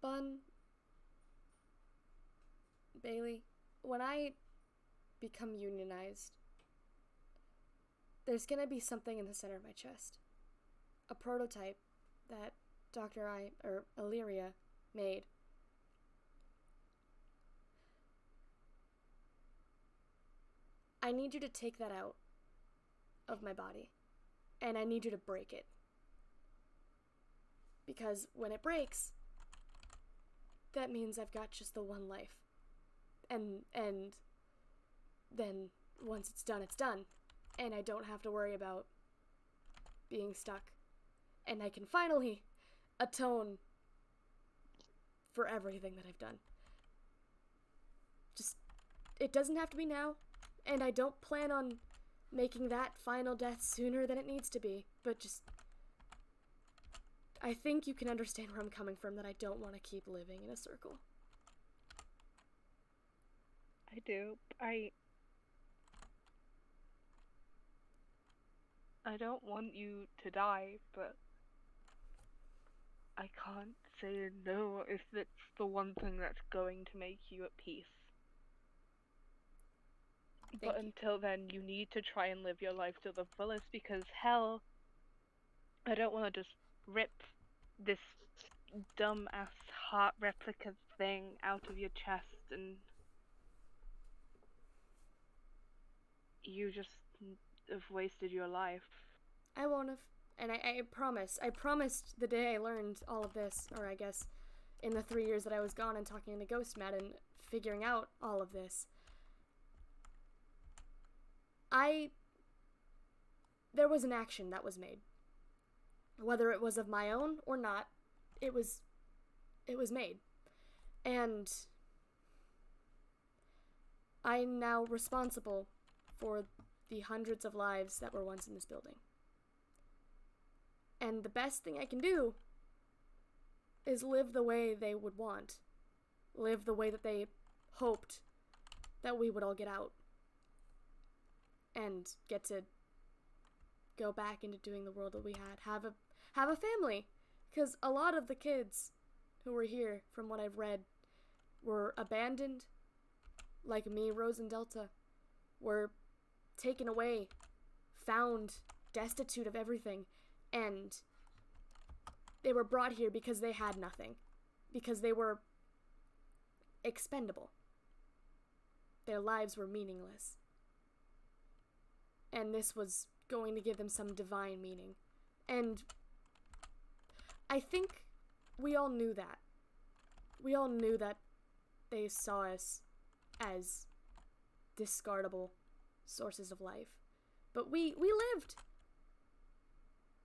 Bun, Bailey, when I become unionized, there's gonna be something in the center of my chest. A prototype that Illyria made. I need you to take that out of my body, and I need you to break it. Because when it breaks, that means I've got just the one life. And then once it's done, and I don't have to worry about being stuck. And I can finally atone for everything that I've done. Just, it doesn't have to be now, and I don't plan on making that final death sooner than it needs to be, but just, I think you can understand where I'm coming from, that I don't want to keep living in a circle. I do. I don't want you to die, but I can't say no if it's the one thing that's going to make you at peace. But until then, you need to try and live your life to the fullest, because hell, I don't want to just rip this dumb-ass heart replica thing out of your chest and you just have wasted your life. I won't have. And I promised the day I learned all of this, or I guess in the 3 years that I was gone and talking to Ghostmat and figuring out all of this, there was an action that was made. Whether it was of my own or not, it was made. And I'm now responsible for the hundreds of lives that were once in this building. And the best thing I can do is live the way they would want. Live the way that they hoped that we would all get out. And get to go back into doing the world that we had. Have a family. Because a lot of the kids who were here, from what I've read, were abandoned. Like me, Rose and Delta. Were taken away. Found destitute of everything. And they were brought here because they had nothing. Because they were expendable. their lives were meaningless. And this was going to give them some divine meaning. And I think we all knew that. We all knew that they saw us as discardable sources of life. But we lived.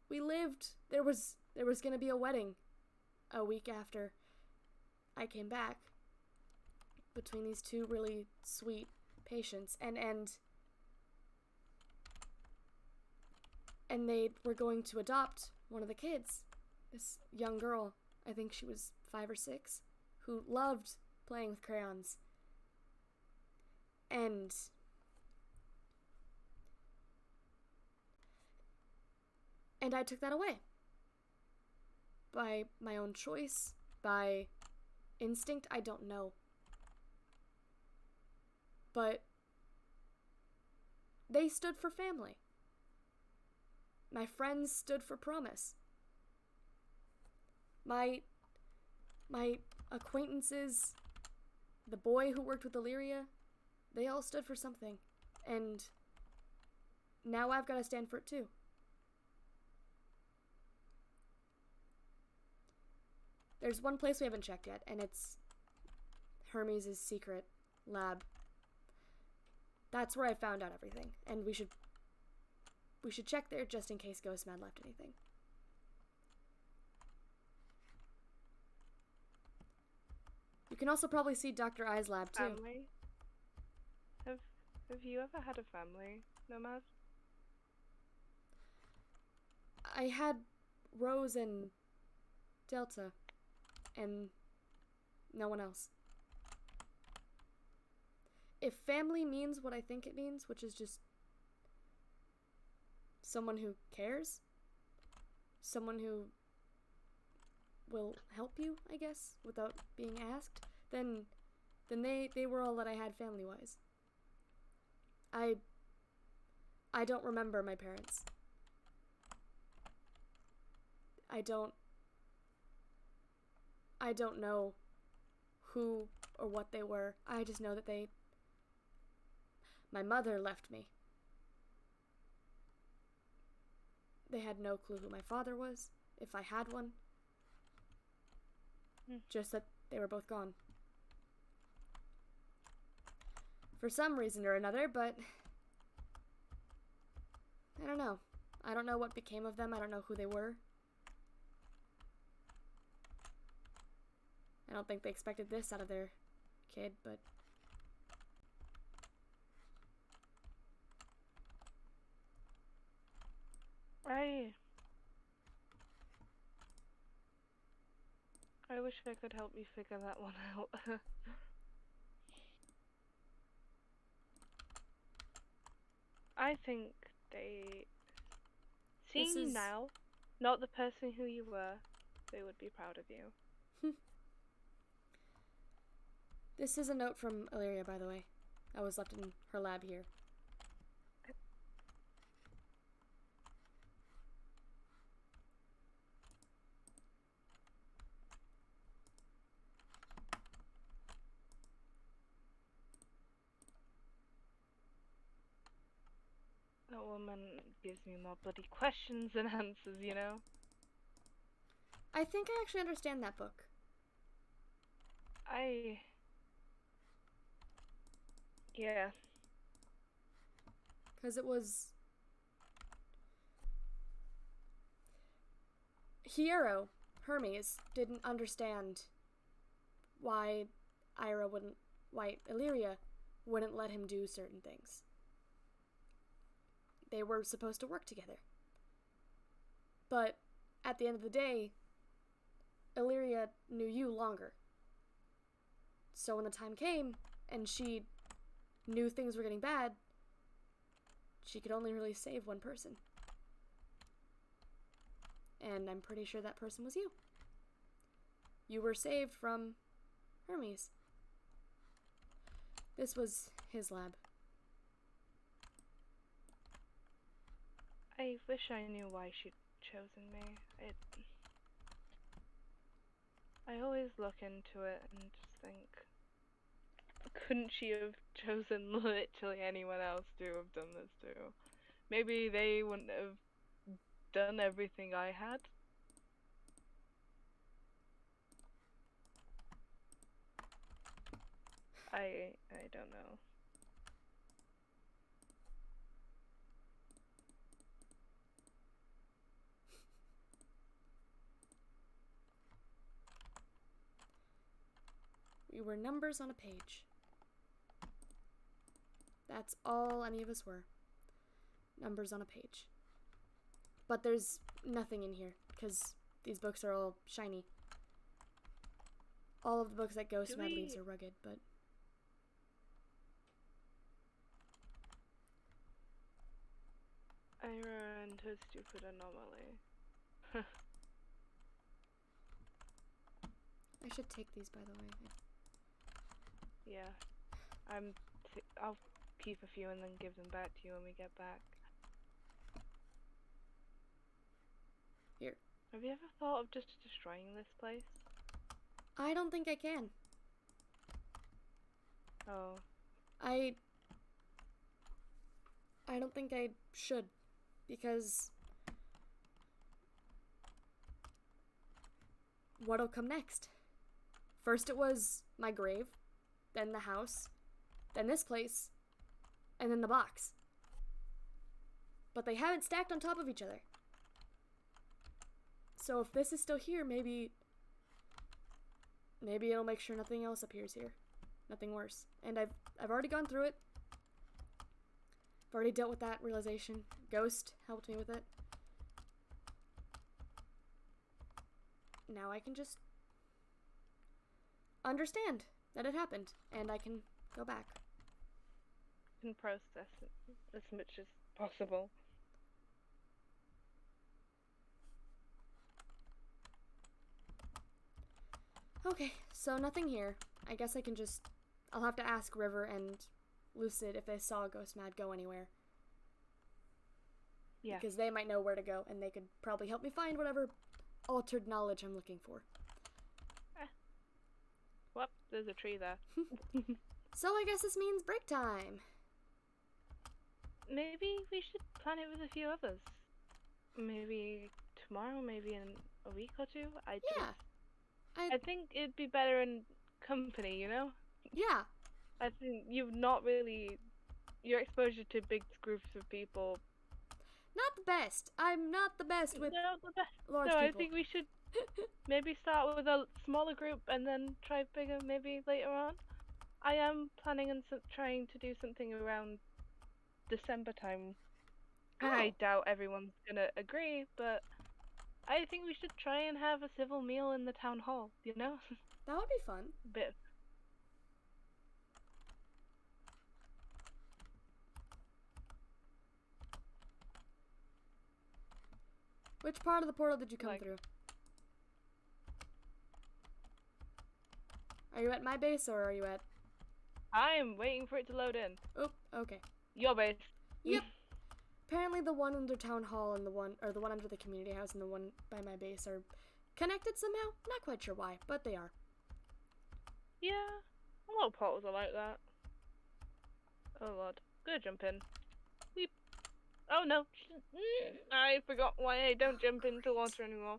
We lived. There was gonna be a wedding a week after I came back between these two really sweet patients, and they were going to adopt one of the kids, this young girl, I think she was 5 or 6, who loved playing with crayons. And I took that away. By my own choice, by instinct, I don't know. But they stood for family. My friends stood for promise. My acquaintances, the boy who worked with Illyria, they all stood for something. And now I've got to stand for it too. There's one place we haven't checked yet, and it's Hermes' secret lab. That's where I found out everything, and we should check there just in case Ghostman left anything. You can also probably see Dr. I's lab too. Family? Have you ever had a family, Nomad? I had Rose and Delta, and no one else. If family means what I think it means, which is just someone who cares, someone who will help you, I guess, without being asked, then they were all that I had family-wise. I don't remember my parents. I don't know who or what they were. I just know that my mother left me. They had no clue who my father was, if I had one. Just that they were both gone. For some reason or another, but I don't know. I don't know what became of them. I don't know who they were. I don't think they expected this out of their kid, but I wish I could help you figure that one out. I think seeing you now, not the person who you were, they would be proud of you. This is a note from Illyria, by the way. I was left in her lab here. That woman gives me more bloody questions than answers, you know? I think I actually understand that book. Yeah. Because it was Hierro, Hermes, didn't understand why Illyria wouldn't let him do certain things. They were supposed to work together. But at the end of the day, Illyria knew you longer. So when the time came, and she knew things were getting bad, she could only really save one person. And I'm pretty sure that person was you. You were saved from Hermes. This was his lab. I wish I knew why she'd chosen me. I always look into it and just think, couldn't she have chosen literally anyone else to have done this to? Maybe they wouldn't have done everything I had. I don't know. We were numbers on a page. That's all any of us were. Numbers on a page. But there's nothing in here, because these books are all shiny. All of the books that Ghost Mad leaves are rugged, but... I ran into a stupid anomaly. I should take these, by the way. Yeah. I'll keep a few and then give them back to you when we get back. Here. Have you ever thought of just destroying this place? I don't think I can. Oh. I don't think I should, because what'll come next? First it was my grave, then the house, then this place, and then the box. But they haven't stacked on top of each other. So if this is still here, maybe it'll make sure nothing else appears here. Nothing worse. And I've already gone through it. I've already dealt with that realization. Ghost helped me with it. Now I can just understand that it happened, and I can go back. You can process it as much as possible. Okay, so nothing here. I guess I'll have to ask River and Lucid if they saw Ghost Mad go anywhere. Yeah. Because they might know where to go, and they could probably help me find whatever altered knowledge I'm looking for. Whoop, there's a tree there. So I guess this means break time. Maybe we should plan it with a few others. Maybe tomorrow, maybe in a week or two. I think it'd be better in company, you know? Yeah. I think your exposure to big groups of people. Not the best. I'm not the best with Not the best. large No, people. I think we should maybe start with a smaller group and then try bigger maybe later on. I am planning on trying to do something around December time. Oh. I doubt everyone's gonna agree, but I think we should try and have a civil meal in the town hall, you know? That would be fun. Bit. Which part of the portal did you come through? Are you at my base, or are you at... I'm waiting for it to load in. Oh, okay. Your base. Yep. Apparently the one under town hall and the one under the community house and the one by my base are connected somehow. Not quite sure why, but they are. Yeah, a lot of portals are like that. Oh lord, gonna jump in. Weep. Oh no, I forgot why I don't jump into water anymore.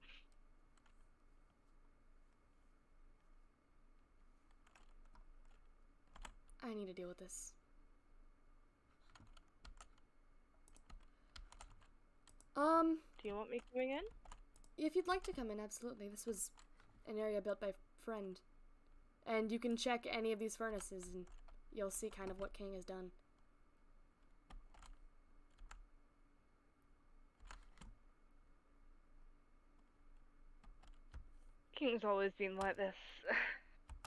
I need to deal with this. Do you want me coming in? If you'd like to come in, absolutely. This was an area built by friend. And you can check any of these furnaces and you'll see kind of what King has done. King's always been like this.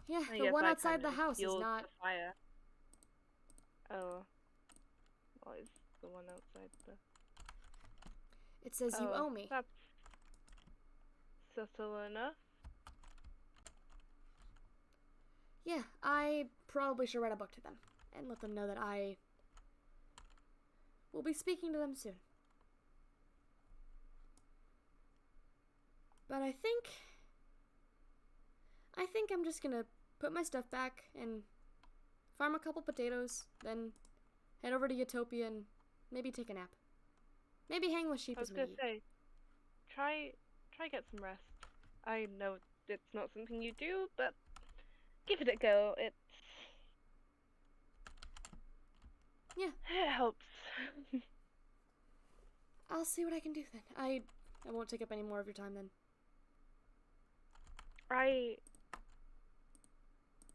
Yeah, the one outside the house is not... Fire. Oh. What is the one outside the... It says you owe me. That's subtle enough. Yeah, I probably should write a book to them and let them know that I will be speaking to them soon. But I think I'm just gonna put my stuff back and farm a couple potatoes, then head over to Utopia and maybe take a nap. Maybe hang with sheep I was as gonna we eat. say, try get some rest. I know it's not something you do, but give it a go. Yeah. It helps. I'll see what I can do then. I won't take up any more of your time then.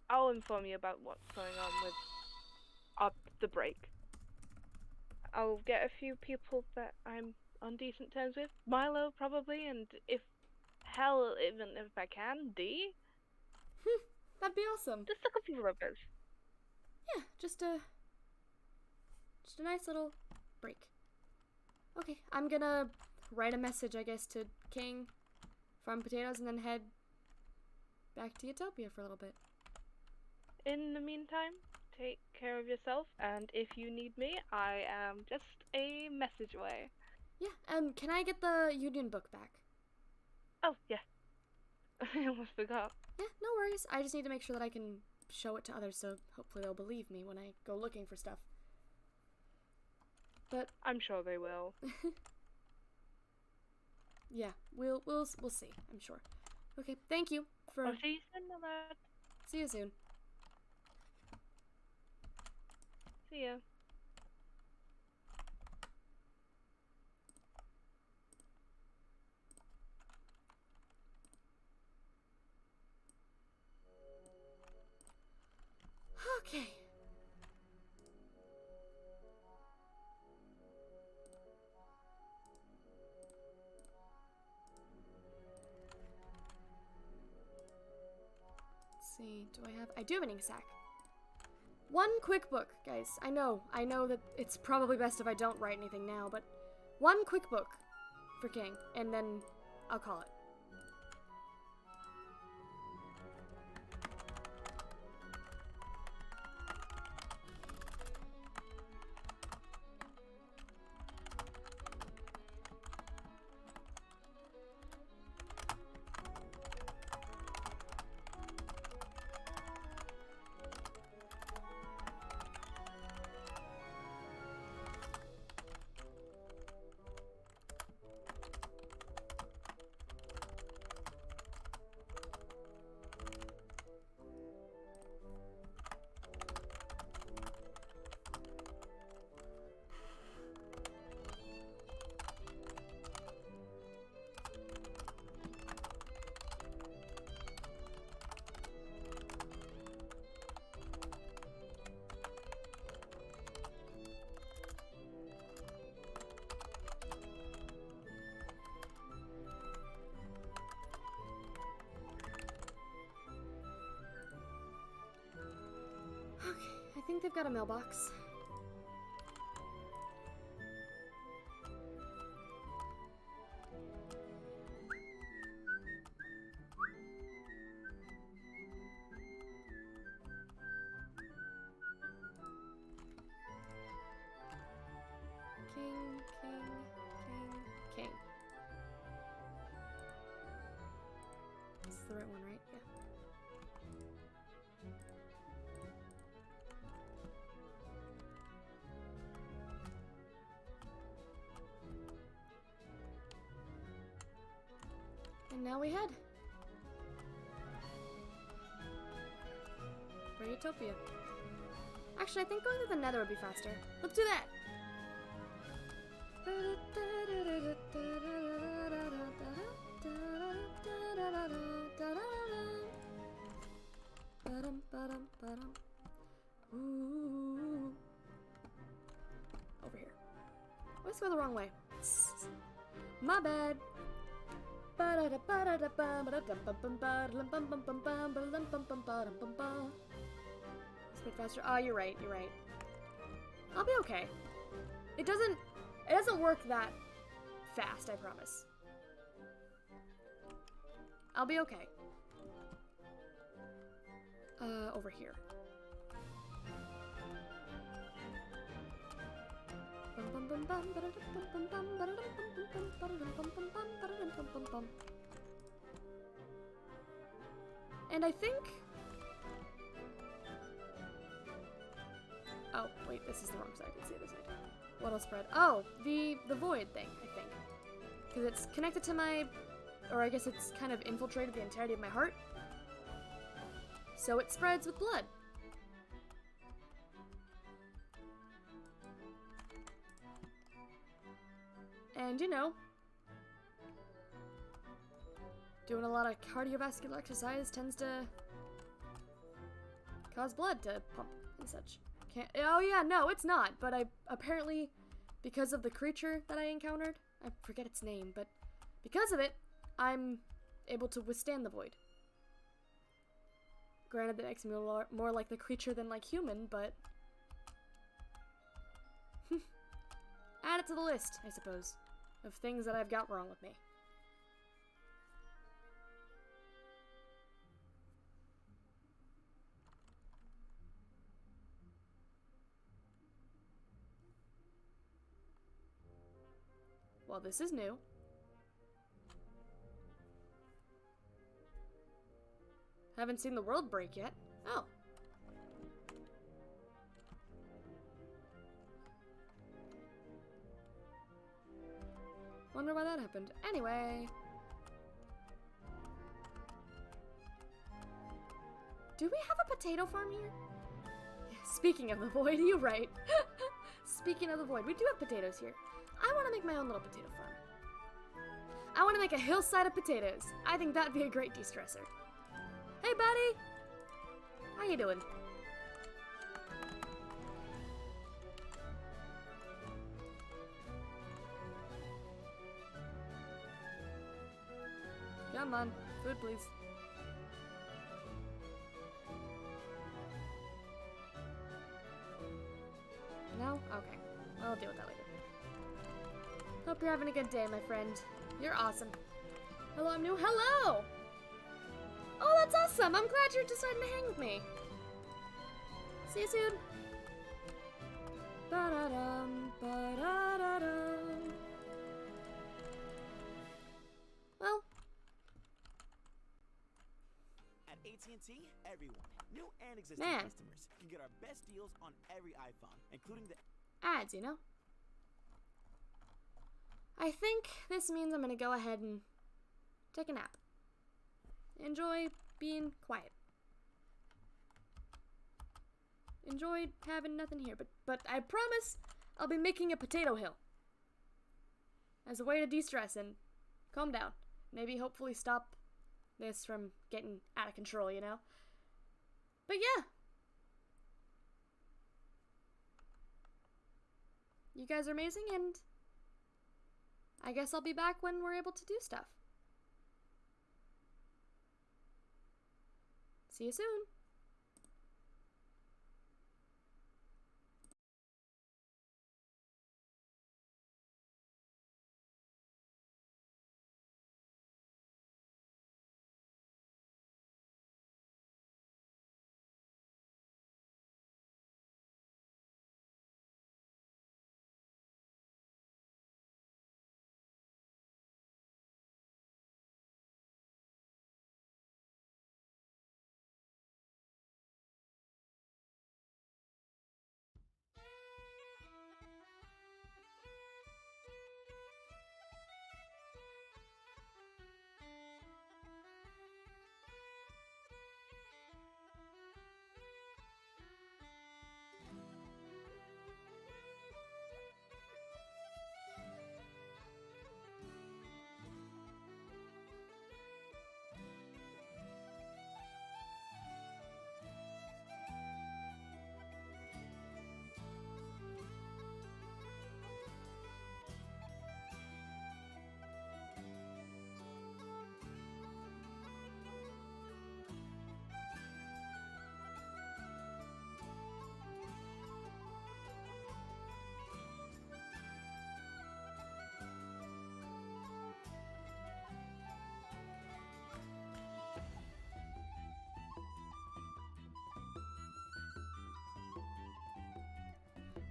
I'll inform you about what's going on with the break. I'll get a few people that I'm on decent terms with. Milo, probably, and even if I can, D. That'd be awesome. Just a couple of others. Yeah, just a nice little break. Okay, I'm gonna write a message, I guess, to King, farm potatoes, and then head back to Utopia for a little bit. In the meantime, take care of yourself, and if you need me, I am just a message away. Yeah, can I get the Union book back? Oh, yeah. I almost forgot. Yeah, no worries. I just need to make sure that I can show it to others, so hopefully they'll believe me when I go looking for stuff. But I'm sure they will. yeah, we'll see, I'm sure. Okay, thank you for... I'll see you soon, Mother. See you soon. See ya. Okay. Let's see, I do have an ink sack. One quick book, guys. I know that it's probably best if I don't write anything now, but one quick book for King, and then I'll call it. Okay, I think they've got a mailbox. King. This is the right one, right? Yeah. And now we head for Utopia. Actually, I think going to the Nether would be faster. Let's do that! Ooh. Over here. Let's go the wrong way. My bad. Speed faster. Oh, you're right. I'll be okay. It doesn't work that fast, I promise. I'll be okay. Over here. And I think Oh, wait, this is the wrong side. It's the other side. What'll spread? Oh, the void thing, I think. Because it's connected to my, or I guess it's kind of infiltrated the entirety of my heart. So it spreads with blood. And, you know, doing a lot of cardiovascular exercise tends to cause blood to pump and such. Oh yeah, no, it's not, but I apparently, because of the creature that I encountered, I forget its name, but because of it, I'm able to withstand the void. Granted, that makes me more like the creature than like human, but add it to the list, I suppose, of things that I've got wrong with me. Well, this is new. Haven't seen the world break yet. Oh. Wonder why that happened. Anyway. Do we have a potato farm here? Speaking of the void, you're right. Speaking of the void, we do have potatoes here. I want to make my own little potato farm. I want to make a hillside of potatoes. I think that'd be a great de-stressor. Hey, buddy! How you doing? Come on, food please. No? Okay. I'll deal with that later. Hope you're having a good day, my friend. You're awesome. Hello, I'm new. Hello! Oh, that's awesome! I'm glad you're deciding to hang with me. See you soon. Ba-da-dum, ba-da-da-dum. Well. At AT&T, everyone, new and existing Man. customers, can get our best deals on every iPhone, including the Ads, you know? I think this means I'm gonna go ahead and take a nap. Enjoy being quiet. Enjoy having nothing here, but I promise I'll be making a potato hill as a way to de-stress and calm down. Maybe hopefully stop this from getting out of control, you know? But yeah. You guys are amazing, and I guess I'll be back when we're able to do stuff. See you soon.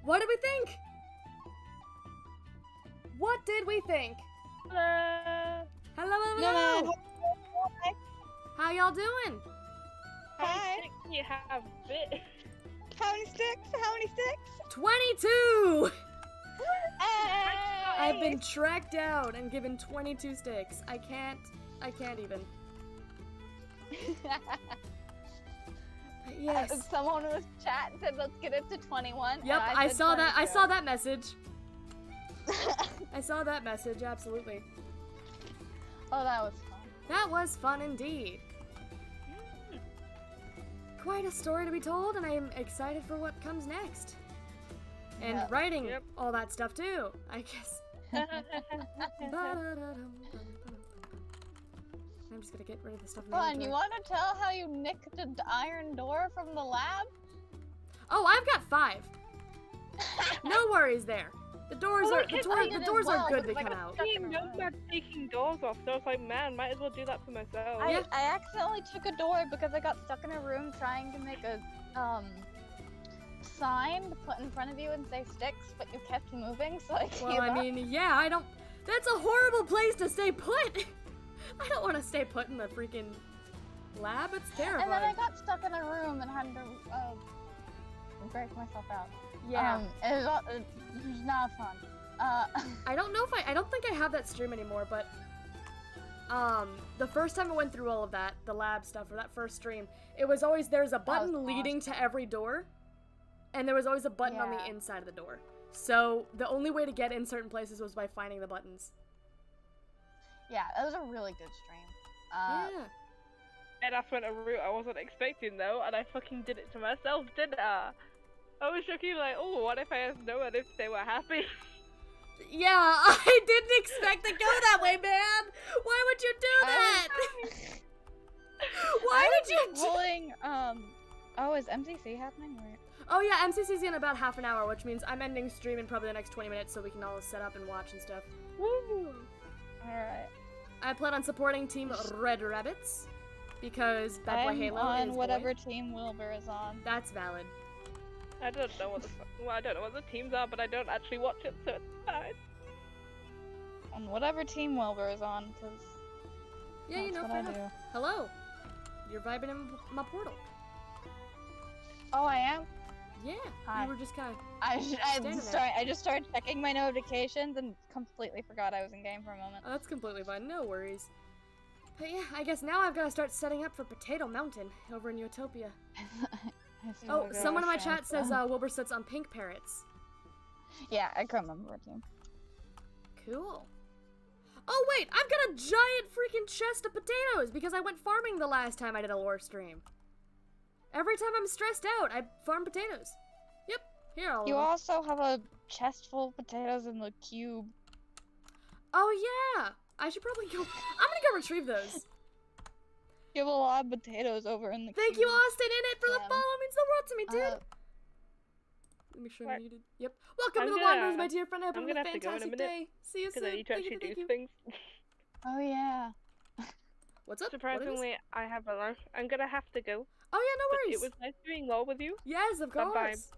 What did we think? What did we think? Hello. Hello, hello. Hi. How y'all doing? I Hi. think you have it. How many sticks? How many sticks? 22! Hey! I've been tracked down and given 22 sticks. I can't even. But yes. Someone was chat and said, let's get it to 21. Yep, and I said saw that. I 22. saw that message. I saw that message, absolutely. Oh, that was fun. That was fun indeed. Quite a story to be told, and I'm excited for what comes next. And Yep. writing Yep. all that stuff too, I guess. I'm just gonna get rid of the stuff. in the Fun, inventory. you want to tell how you nicked the iron door from the lab? Oh, I've got 5. No worries there. The doors Well, are I can't tell you the this doors are well, good to because I come got out. stuck He in a knows room. about taking doors off, so I was like, man, might as well do that for myself. I Yeah. accidentally took a door because I got stuck in a room trying to make a sign to put in front of you and say sticks, but you kept moving, so I gave Well, I up. mean, yeah, I don't. That's a horrible place to stay put. I don't want to stay put in the freaking lab. It's terrifying. And then I got stuck in a room and had to break myself out. Yeah. It was not fun. I don't know if I don't think I have that stream anymore, but the first time I went through all of that, the lab stuff or that first stream, it was always there's a button was leading to every door, and there was always a button on the Yeah. inside of the door. So the only way to get in certain places was by finding the buttons. Yeah, it was a really good stream. Yeah. And that's went a route I wasn't expecting though, and I fucking did it to myself, didn't I? I was joking like, oh, what if I asked no one if they were happy? Yeah, I didn't expect to go that way, man. Why would you do that? Why did you do? Pulling, oh, is MCC happening? Or... Oh yeah, MCC's in about half an hour, which means I'm ending stream in probably the next 20 minutes so we can all set up and watch and stuff. Woo! Alright. I plan on supporting Team Red Rabbits because Bad Boy I'm Halo on is whatever boy. team Wilbur is on. That's valid. I don't know what the I don't know what the teams are, but I don't actually watch it, so it's fine. On whatever team Wilbur is on, because Yeah, you that's know, what fair I enough. do. Hello. You're vibing in my portal. Oh, I am? Yeah. Hi. You were just kind of. I just started checking my notifications and completely forgot I was in game for a moment. Oh, that's completely fine. No worries. But yeah, I guess now I've got to start setting up for Potato Mountain over in Utopia. Oh, someone in my chat says Wilbur sits on pink parrots. Yeah, I can remember a team. Cool. Oh wait, I've got a giant freaking chest of potatoes because I went farming the last time I did a lore stream. Every time I'm stressed out, I farm potatoes. Yep, here all You of them. also have a chest full of potatoes in the cube. Oh yeah, I should probably go. I'm gonna go retrieve those. You have a lot of potatoes over in the Thank cube. you, Austin, in it for the Yeah. follow. Means the world to me, dude. Let me make sure I'm What? muted. Yep. Welcome I'm to the gonna- Wanderers, my dear friend. I hope I'm you have gonna a have to go in a fantastic minute, day. See you Because soon. I need to Thank actually you, do thank you. things. Oh yeah. What's up? What it is? Surprisingly, I have a life. I'm gonna have to go. Oh yeah, no But worries. it was nice doing law with you, Yes, of Bye-bye. course.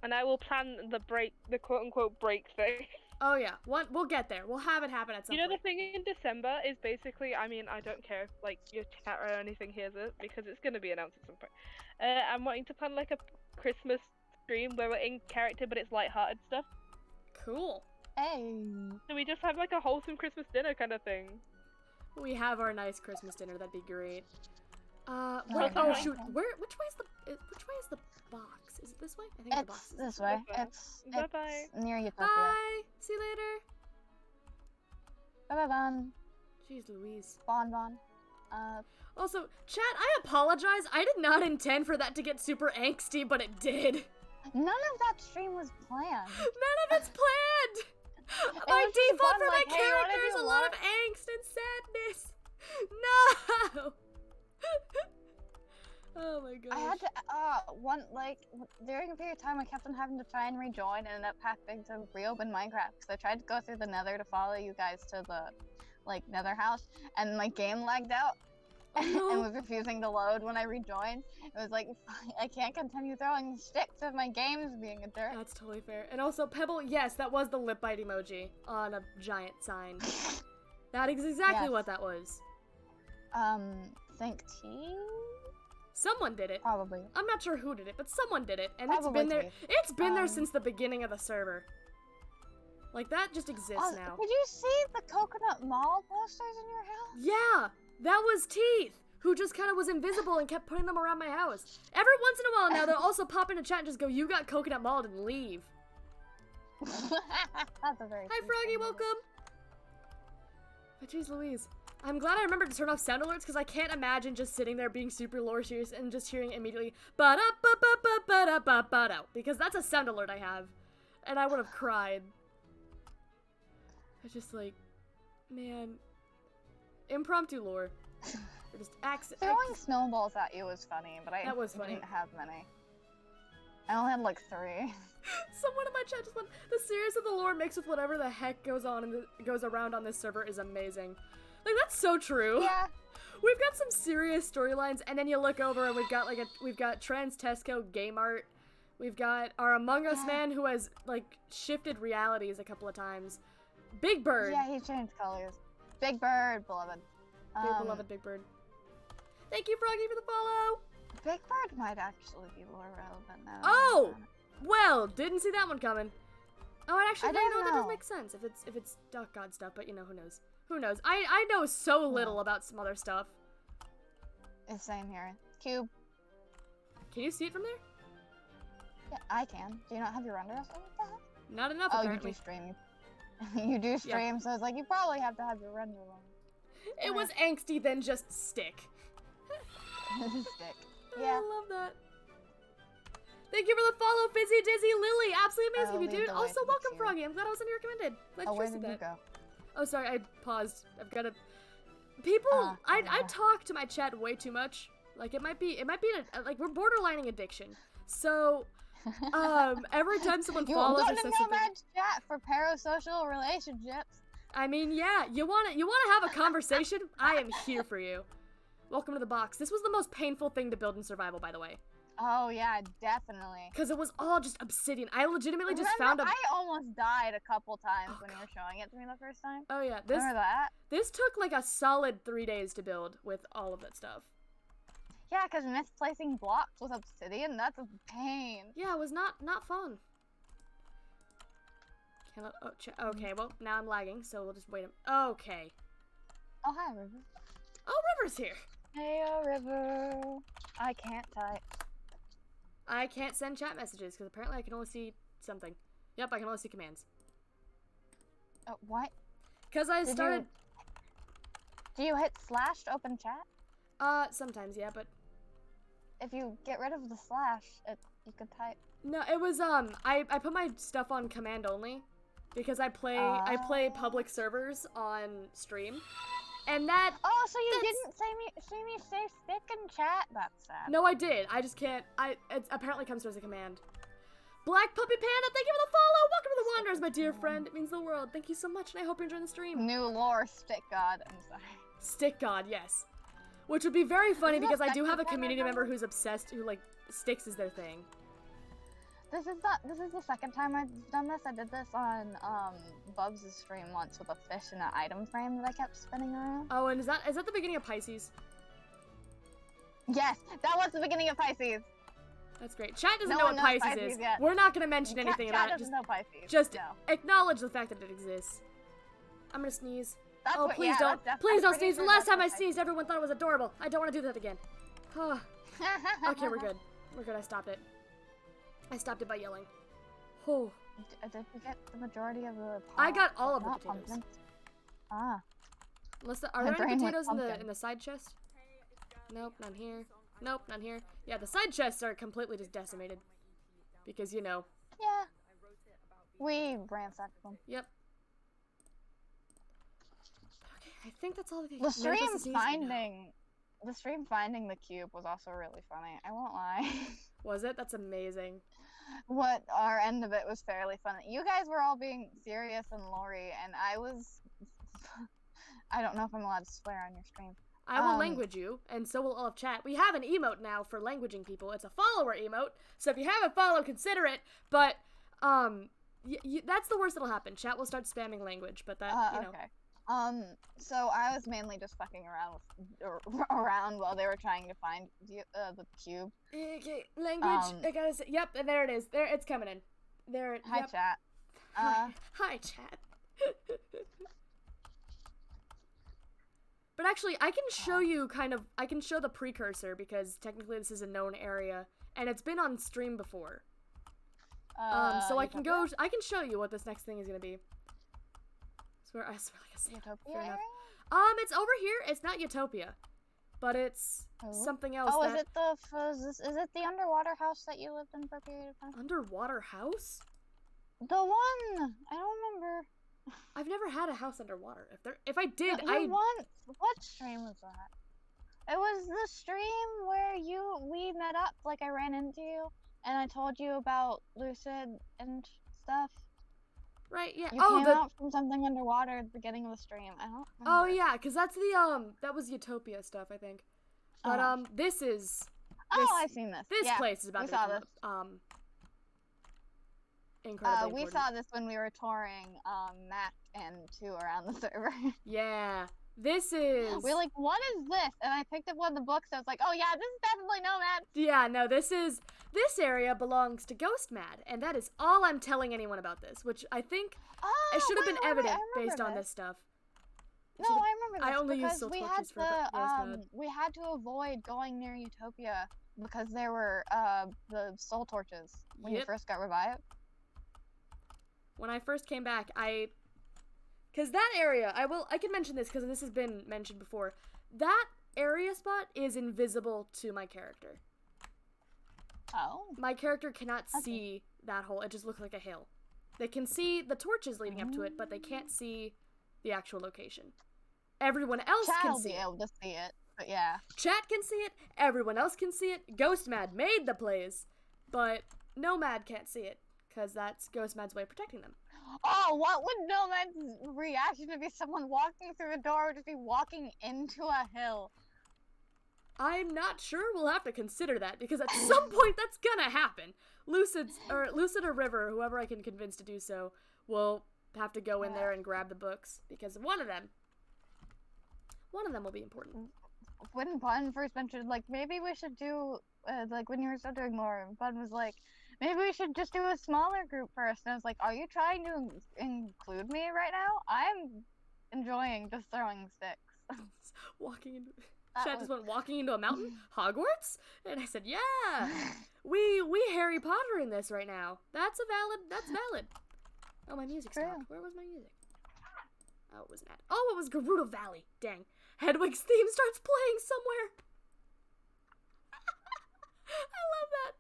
and I will plan the quote-unquote break thing. Oh yeah, we'll get there. We'll have it happen at some You know, the point. thing in December is basically, I mean, I don't care if like your chat or anything hears it because it's gonna be announced at some point. I'm wanting to plan like a Christmas stream where we're in character, but it's light-hearted stuff. Cool. Hey. So we just have like a wholesome Christmas dinner kind of thing. We have our nice Christmas dinner. That'd be great. Okay. Oh shoot. Which way is the box? Is it this way? I think the box It's is this way. way. It's Bye-bye. near Utopia. Bye. See you later. Bye bye. Jeez Louise. Bon bon. Also, chat, I apologize. I did not intend for that to get super angsty, but it did. None of that stream was planned. None of it's planned. My was just default fun, for my like, hey, you wanna character is do a lot what? of angst and sadness. No. Oh my gosh. I had to during a period of time I kept on having to try and rejoin and ended up having to reopen Minecraft because I tried to go through the Nether to follow you guys to the Nether house and my game lagged out and no. was refusing to load when I rejoined. It was like I can't continue throwing sticks if my game is being a jerk. That's totally fair. And also, Pebble, yes, that was the lip bite emoji on a giant sign. That is exactly Yes. what that was. Think T? Someone did it. Probably. I'm not sure who did it, but someone did it, and Probably it's been there. Teeth. It's been there since the beginning of the server. Like that just exists now. Did you see the Coconut Mall posters in your house? Yeah, that was Teeth, who just kind of was invisible and kept putting them around my house. Every once in a while now, they'll also pop into chat and just go, "You got Coconut Malled," and leave. That's a very. Hi, Froggy, welcome. But jeez Louise. I'm glad I remembered to turn off sound alerts because I can't imagine just sitting there being super lore serious and just hearing immediately ba-da-ba-ba-ba-ba-da-ba-ba-da, because that's a sound alert I have. And I would have cried. It's just like, man. Impromptu lore. Or just Throwing snowballs at you was funny, but I didn't have many. I only had like 3. Someone in my chat just went, the seriousness of the lore mixed with whatever the heck goes on and goes around on this server is amazing. Like, that's so true. Yeah. We've got some serious storylines, and then you look over and we've got Trans Tesco game art. We've got our Among Us man who has, like, shifted realities a couple of times. Big Bird. Yeah, he changed colors. Big Bird, beloved. Beloved Big Bird. Thank you, Froggy, for the follow. Big Bird might actually be lore relevant now. Oh! Well, didn't see that one coming. Oh, and actually, I you know, don't that does know. make sense if it's Duck God stuff, but you know, who knows? Who knows? I know so little about some other stuff. It's same here. Cube. Can you see it from there? Yeah, I can. Do you not have your render up like that? Not enough, Oh, apparently. you do stream. You do stream, so it's like you probably have to have your render on. It was angsty than just stick. Stick. Yeah. I love that. Thank you for the follow, Fizzy Dizzy Lily. Absolutely amazing of you, dude. Also, welcome, Froggy. I'm glad I was on your recommended. Glad Where you did that. you go? Oh, sorry, I paused. I've got to. People, I talk to my chat way too much. Like it might be like we're borderlining addiction. So, every time someone follows or says something, Nomad's chat for parasocial relationships. I mean, yeah, you wanna have a conversation? I am here for you. Welcome to the box. This was the most painful thing to build in survival, by the way. Oh yeah, definitely. Because it was all just obsidian. I legitimately just Remember, found a. I almost died a couple times when you were showing it to me the first time. Oh yeah, Remember that? This took like a solid 3 days to build with all of that stuff. Yeah, because misplacing blocks with obsidian, that's a pain. Yeah, it was not fun. Okay, well, now I'm lagging, so we'll just wait okay. Oh, hi, River. Oh, River's here. Hey, River. I can't type. I can't send chat messages, because apparently I can only see something. Yep, I can only see commands. Oh, what? Because I started... Do you hit slash to open chat? Sometimes, yeah, but... If you get rid of the slash, you can type. No, it was, I put my stuff on command only, because I play public servers on stream, and that... Oh, so you didn't see me say stick in chat? That's sad. No, I did. I just can't, it apparently comes through as a command. Black Puppy Panda, thank you for the follow! Welcome to the Wanderers, my dear friend. It means the world. Thank you so much, and I hope you're enjoying the stream. New lore, stick god. I'm sorry. Stick god, yes. Which would be very funny because I do have a community member who's obsessed, who, like, sticks is their thing. This is the second time I've done this. I did this on Bubs' stream once with a fish in an item frame that I kept spinning around. Oh, and is that the beginning of Pisces? Yes, that was the beginning of Pisces. That's great. Chat doesn't know what Pisces is. Yet. We're not gonna mention anything about it. Doesn't know Pisces. Just acknowledge the fact that it exists. I'm gonna sneeze. That's oh, please don't. Please don't sneeze. The last time I sneezed, everyone thought it was adorable. I don't want to do that again. Okay, we're good. We're good. I stopped it. I stopped it by yelling. Oh. Did we get the majority of the I got all of the potatoes. Pumpkins. Ah. Unless are there any potatoes in the side chest? Nope, none here. Nope, none here. Yeah, the side chests are completely just decimated. Because, you know. Yeah. We ransacked them. Yep. Okay, I think that's all the stream finding the cube was also really funny. I won't lie. Was it? That's amazing. What our end of it was fairly funny. You guys were all being serious and Lori, and I was. I don't know if I'm allowed to swear on your stream. I will language you, and so will all of chat. We have an emote now for languaging people. It's a follower emote, so if you haven't followed, consider it. But that's the worst that'll happen. Chat will start spamming language, but that you know. Okay. So I was mainly just fucking around while they were trying to find the cube. Okay, language. I gotta say, yep, and there it is. There, it's coming in. There. Hi, yep. chat. Hi, chat. But actually, I can show you I can show the precursor because technically this is a known area and it's been on stream before. So I can show you what this next thing is gonna be. I swear like I said. Utopia area? It's over here. It's not Utopia, but it's something else. Oh, is it the underwater house that you lived in for a period of time? Underwater house? The one! I don't remember. I've never had a house underwater. If I did, What stream was that? It was the stream where we met up, like I ran into you, and I told you about Lucid and stuff. Right, yeah. You came out from something underwater at the beginning of the stream. I don't remember. Oh yeah, because that's that was Utopia stuff, I think. But this is I've seen this. This place is about to become incredibly we important. saw this when we were touring Mac and 2 around the server. Yeah. This is We're like, what is this? And I picked up one of the books and I was like, oh yeah, this is definitely Nomad. Yeah, no, this area belongs to Ghost Mad, and that is all I'm telling anyone about this, which I think it should have been evident based on this stuff. No, I remember this. I only used Silk Torches for Ghost Mad. We had to avoid going near Utopia because there were the Soul Torches when you first got revived. When I first came back, because that area, I can mention this because this has been mentioned before. That area spot is invisible to my character. Oh. My character cannot see that hole. It just looks like a hill. They can see the torches leading up to it, but they can't see the actual location. Everyone else can see it. Chat will be able to see it, but yeah. Chat can see it. Everyone else can see it. Ghost Mad made the plays, but Nomad can't see it because that's Ghost Mad's way of protecting them. Oh, what would Nomad's reaction to be someone walking through the door or just be walking into a hill? I'm not sure. We'll have to consider that because at some point that's gonna happen. Lucid or River, whoever I can convince to do so, will have to go in there and grab the books because one of them will be important. When Bun first mentioned, like, maybe we should do, like, when you were still doing more, Bun was like, maybe we should just do a smaller group first. And I was like, are you trying to include me right now? I'm enjoying just throwing sticks. Walking into... Chat just went walking into a mountain? Hogwarts? And I said, yeah! we Harry Potter in this right now. That's valid. Oh, my music stopped. Where was my music? Oh, it was an ad. Oh, it was Gerudo Valley. Dang. Hedwig's theme starts playing somewhere. I love that.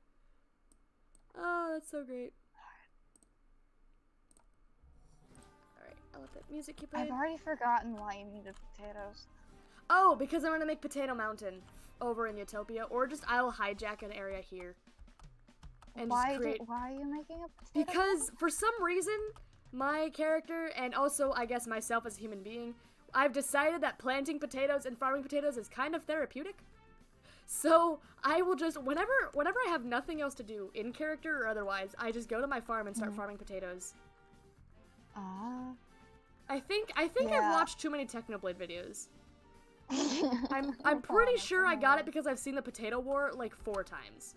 Oh, that's so great. Alright, I'll let that music keep playing. I've already forgotten why you needed potatoes. Oh, because I'm gonna make Potato Mountain over in Utopia, or just I'll hijack an area here. And why just create... why are you making a potato Because mountain? for some reason, my character, and also I guess myself as a human being, I've decided that planting potatoes and farming potatoes is kind of therapeutic. So I will just, whenever I have nothing else to do, in character or otherwise, I just go to my farm and start farming potatoes. I think Yeah. I've watched too many Technoblade videos. I'm pretty sure I got it because I've seen the Potato War like 4 times.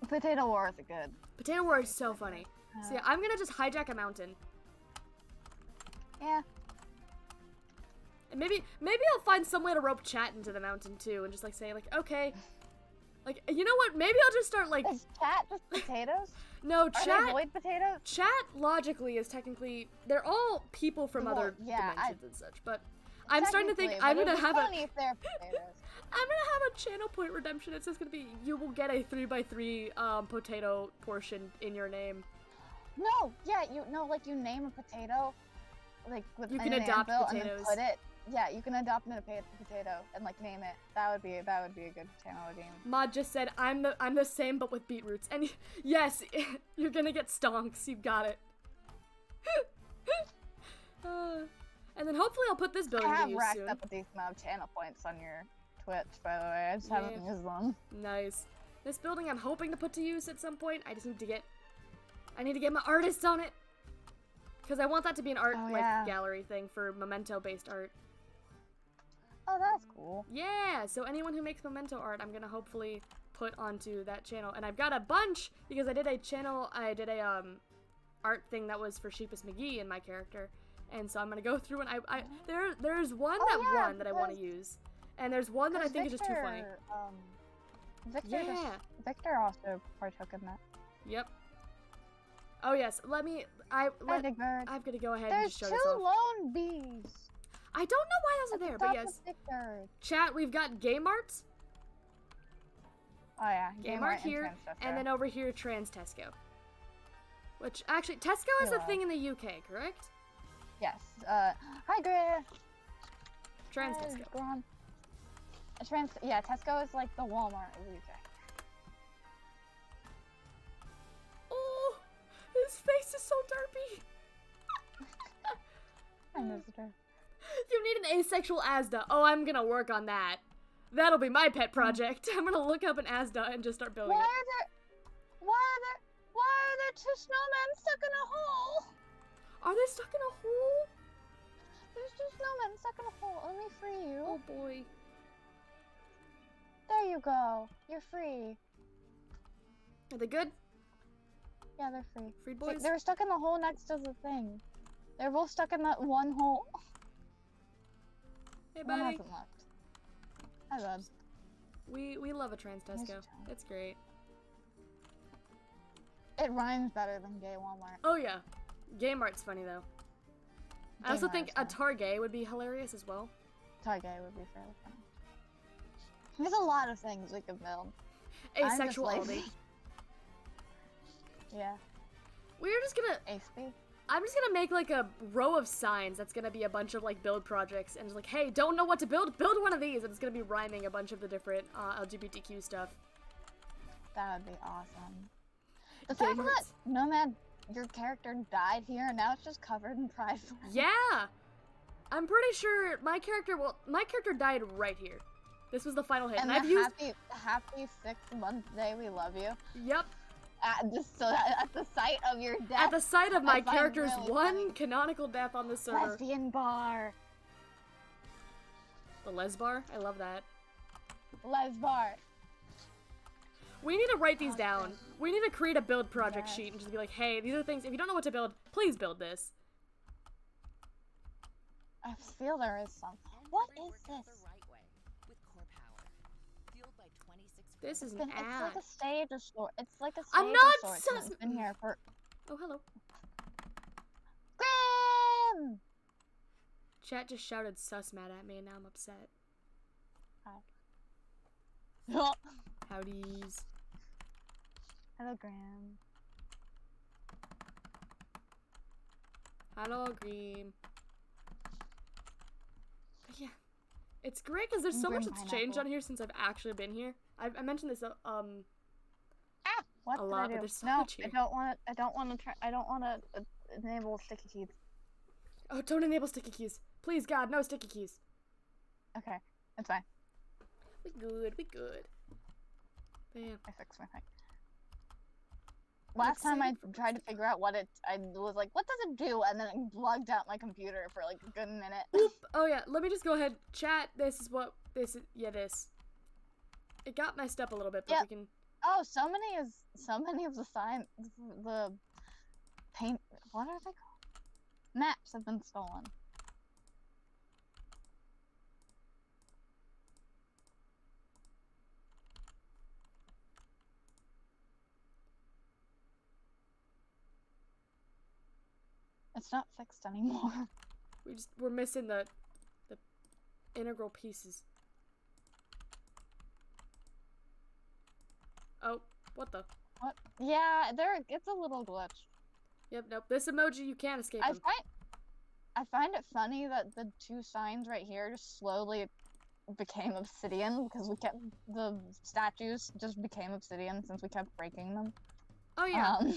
Potato War is good. Potato War is so funny. So yeah, I'm gonna just hijack a mountain. Yeah. And maybe I'll find some way to rope chat into the mountain too, and just like say like, okay, like you know what? Maybe I'll just start like. Is chat just potatoes? No, Are chat. they void potatoes? Chat logically is technically they're all people from other dimensions and such, but I'm starting to think I'm gonna have funny if they're potatoes. I'm gonna have a channel point redemption. It's just gonna be you will get a 3x3 potato portion in your name. No, yeah, like you name a potato, like with You can an adopt anvil potatoes. and then put it. Yeah, you can adopt a potato and like name it. That would be a good channel game. Mod just said I'm the same but with beetroots, and yes, you're gonna get stonks. You got it. And then hopefully I'll put this building I to have use racked soon. up a decent amount of channel points on your Twitch, by the way. I just haven't used them. Nice. This building I'm hoping to put to use at some point. I need to get my artists on it. Because I want that to be an art Oh, like yeah. gallery thing for memento-based art. Oh, that's cool. Yeah, so anyone who makes memento art, I'm gonna hopefully put onto that channel. And I've got a bunch because I did a art thing that was for Sheepus McGee in my character. And so I'm gonna go through and there's one Oh, that yeah, won that I want to because- use. And there's one that I think is just too funny. Victor, Victor also partook in that. Yep. Oh yes, Hi, Big Bird. I've got to go ahead and There's just show two this off. lone bees. I don't know why those are there, but Stop yes. the Big Bird. Chat, we've got game art, Oh yeah, game art here, and then over here Trans Tesco. Which actually, Tesco is a thing in the UK, correct? yes. Hi Griff. Trans Hi, Tesco. Grom. Yeah, Tesco is like the Walmart of the UK. Oh, his face is so derpy. I miss her. You need an asexual Asda. Oh, I'm gonna work on that. That'll be my pet project. I'm gonna look up an Asda and just start building Why it. are there two snowmen stuck in a hole? Are they stuck in a hole? There's two snowmen stuck in a hole. Let me free you. Oh boy. There you go. You're free. Are they good? Yeah, they're free. Freed See, boys? they were stuck in the hole next to the thing. They're both stuck in that one hole. Hey One buddy. hasn't left. Hi, bud. We love a Trans Nice Tesco. to know. It's great. It rhymes better than gay Walmart. Oh yeah. Game art's funny though. I also Game think a art's Target would be hilarious as well. Target would be fairly funny. There's a lot of things we could build. I'm just Asexual lazy. Aldi. Yeah. We're just gonna ASP. I'm just gonna make like a row of signs that's gonna be a bunch of like build projects and just like, hey, don't know what to build? Build one of these, and it's gonna be rhyming a bunch of the different LGBTQ stuff. That would be awesome. The fact Game that arts. Nomad, your character died here, and now it's just covered in pride flag. Yeah! I'm pretty sure my character died right here. This was the final hit. And And the I've used happy 6-month day, we love you. Yep. At the site of your death. At the site of my I find character's really one funny. canonical death on the server. Lesbian bar. The Lesbar? I love that. Lesbar. We need to write these down. We need to create a build project Yes. sheet and just be like, hey, these are things, if you don't know what to build, please build this. I feel there is something. What is this? This is It's an like ad. a stage of sort. It's like a stage I'm of not sorts. and sus- It's been here for. Oh, hello. Grim! Chat just shouted sus mad at me and now I'm upset. Hello, Howdies. Grim. Hello, Green. But yeah. It's great because there's so much Green that's changed pineapple. on here since I've actually been here. I mentioned this Ah! What A did lot, I but do? there's so No, much here. I don't want to. I don't want to try. I don't want to enable sticky keys. oh, don't enable sticky keys. Please, God, no sticky keys. Okay, it's fine. We good, we good. But yeah. I fixed my thing. Last time I save for tried to figure out what it, I was like, what does it do? And then it logged out my computer for like a good minute. Oop. Oh yeah, let me just go ahead. Chat, this is what, this is, yeah, this. It got messed up a little bit, but Yep. we can, Oh, so many of the signs, the paint, what are they called? Maps have been stolen. It's not fixed anymore. we're missing the integral pieces. Oh, what the? What? Yeah, it's a little glitch. Yep, nope. This emoji, you can't escape him. I find it funny that the two signs right here just slowly became obsidian because the statues just became obsidian since we kept breaking them. Oh yeah. Um,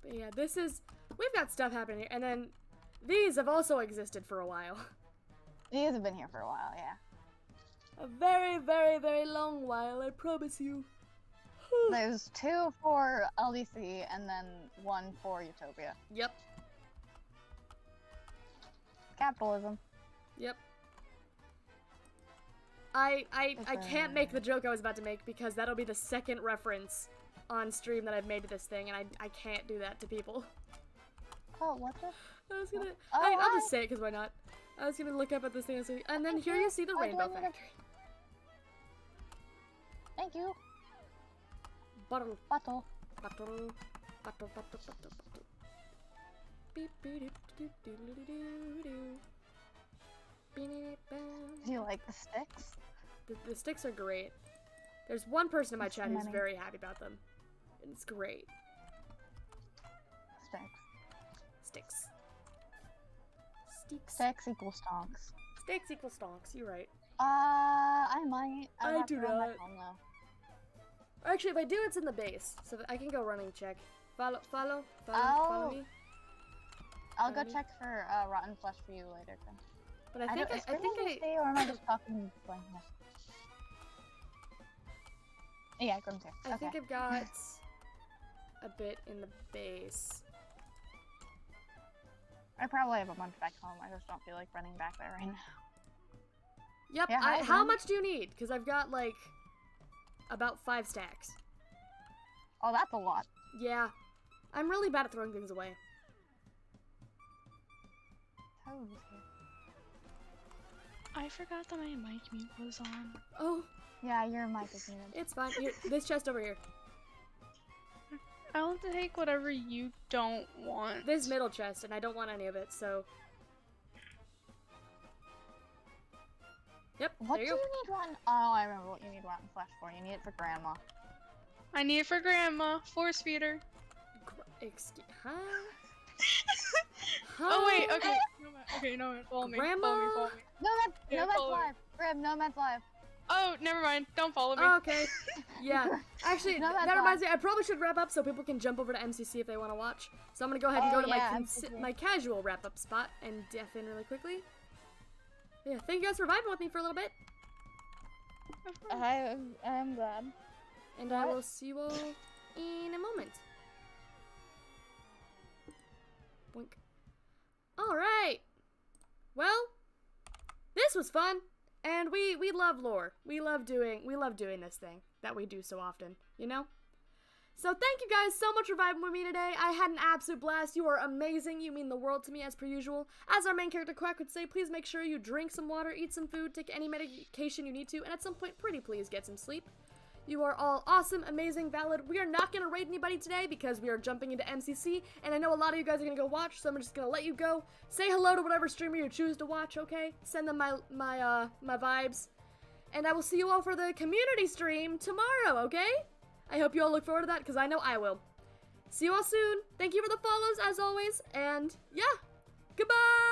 But yeah, we've got stuff happening here, and then these have also existed for a while. these have been here for a while, yeah. A very, very, very long while, I promise you. There's 2 for LDC and then 1 for Utopia. Yep. Capitalism. Yep. I can't make the joke I was about to make because that'll be the second reference on stream that I've made to this thing, and I can't do that to people. Oh, what the? I was gonna. Oh, I'll hi. just say it because why not? I was gonna look up at this thing and then here you see the I'll Rainbow join you. Factory. Thank you. Bottle. Bottle. Bottle. Bottle. Bottle. Bottle. Bottle. Beep beep doop doop doodle doo doo. Do you like the sticks? The sticks are great. There's one person in my There's chat so who's many. very happy about them. It's great. Sticks. Sticks. Sticks. Sticks equals stonks. Sticks equal stonks. You're right. I might. I have do to run not. back home though. Actually, if I do, it's in the base, so I can go running check. Follow Oh. me. I'll go Alrighty. check for rotten flesh for you later. Then. But I think is I think Grim I. stay, or am I just talking blank? Yeah, Grim's here. I think I've got a bit in the base. I probably have a bunch back home. I just don't feel like running back there right now. Yep. Yeah, hi, how Grim. much do you need? Because I've got like about 5 stacks. Oh, that's a lot. Yeah. I'm really bad at throwing things away. Toad's here. I forgot that my mic mute was on. Oh, Yeah, your mic is muted. it's fine. Here, this chest over here. I'll take whatever you don't want. This middle chest, and I don't want any of it, so. Yep, What there do you you go. need rotten? Oh, I remember what you need rotten flesh for. You need it for grandma. I need it for grandma. Force feeder. Excuse, huh? Oh wait, Huh? okay. No, follow me. Grandma? Follow me. No, Yeah, that's follow me. live. Grim, no, that's live. Oh, never mind. Don't follow me. Okay. Yeah. Actually, No, that's that reminds me. I probably should wrap up so people can jump over to MCC if they want to watch. So I'm gonna go ahead and Oh, go to yeah, my MCC. my casual wrap up spot and def in really quickly. Yeah. Thank you guys for vibing with me for a little bit, I'm glad. and I What? will see you all in a moment. Boink. All right. Well, this was fun. And we love lore. We love doing this thing that we do so often, you know? So thank you guys so much for vibing with me today. I had an absolute blast. You are amazing. You mean the world to me as per usual. As our main character Quack would say, please make sure you drink some water, eat some food, take any medication you need to, and at some point, pretty please get some sleep. You are all awesome, amazing, valid. We are not going to raid anybody today because we are jumping into MCC, and I know a lot of you guys are going to go watch, so I'm just going to let you go. Say hello to whatever streamer you choose to watch, okay? Send them my vibes. And I will see you all for the community stream tomorrow, okay? I hope you all look forward to that, because I know I will. See you all soon. Thank you for the follows, as always, and yeah, goodbye!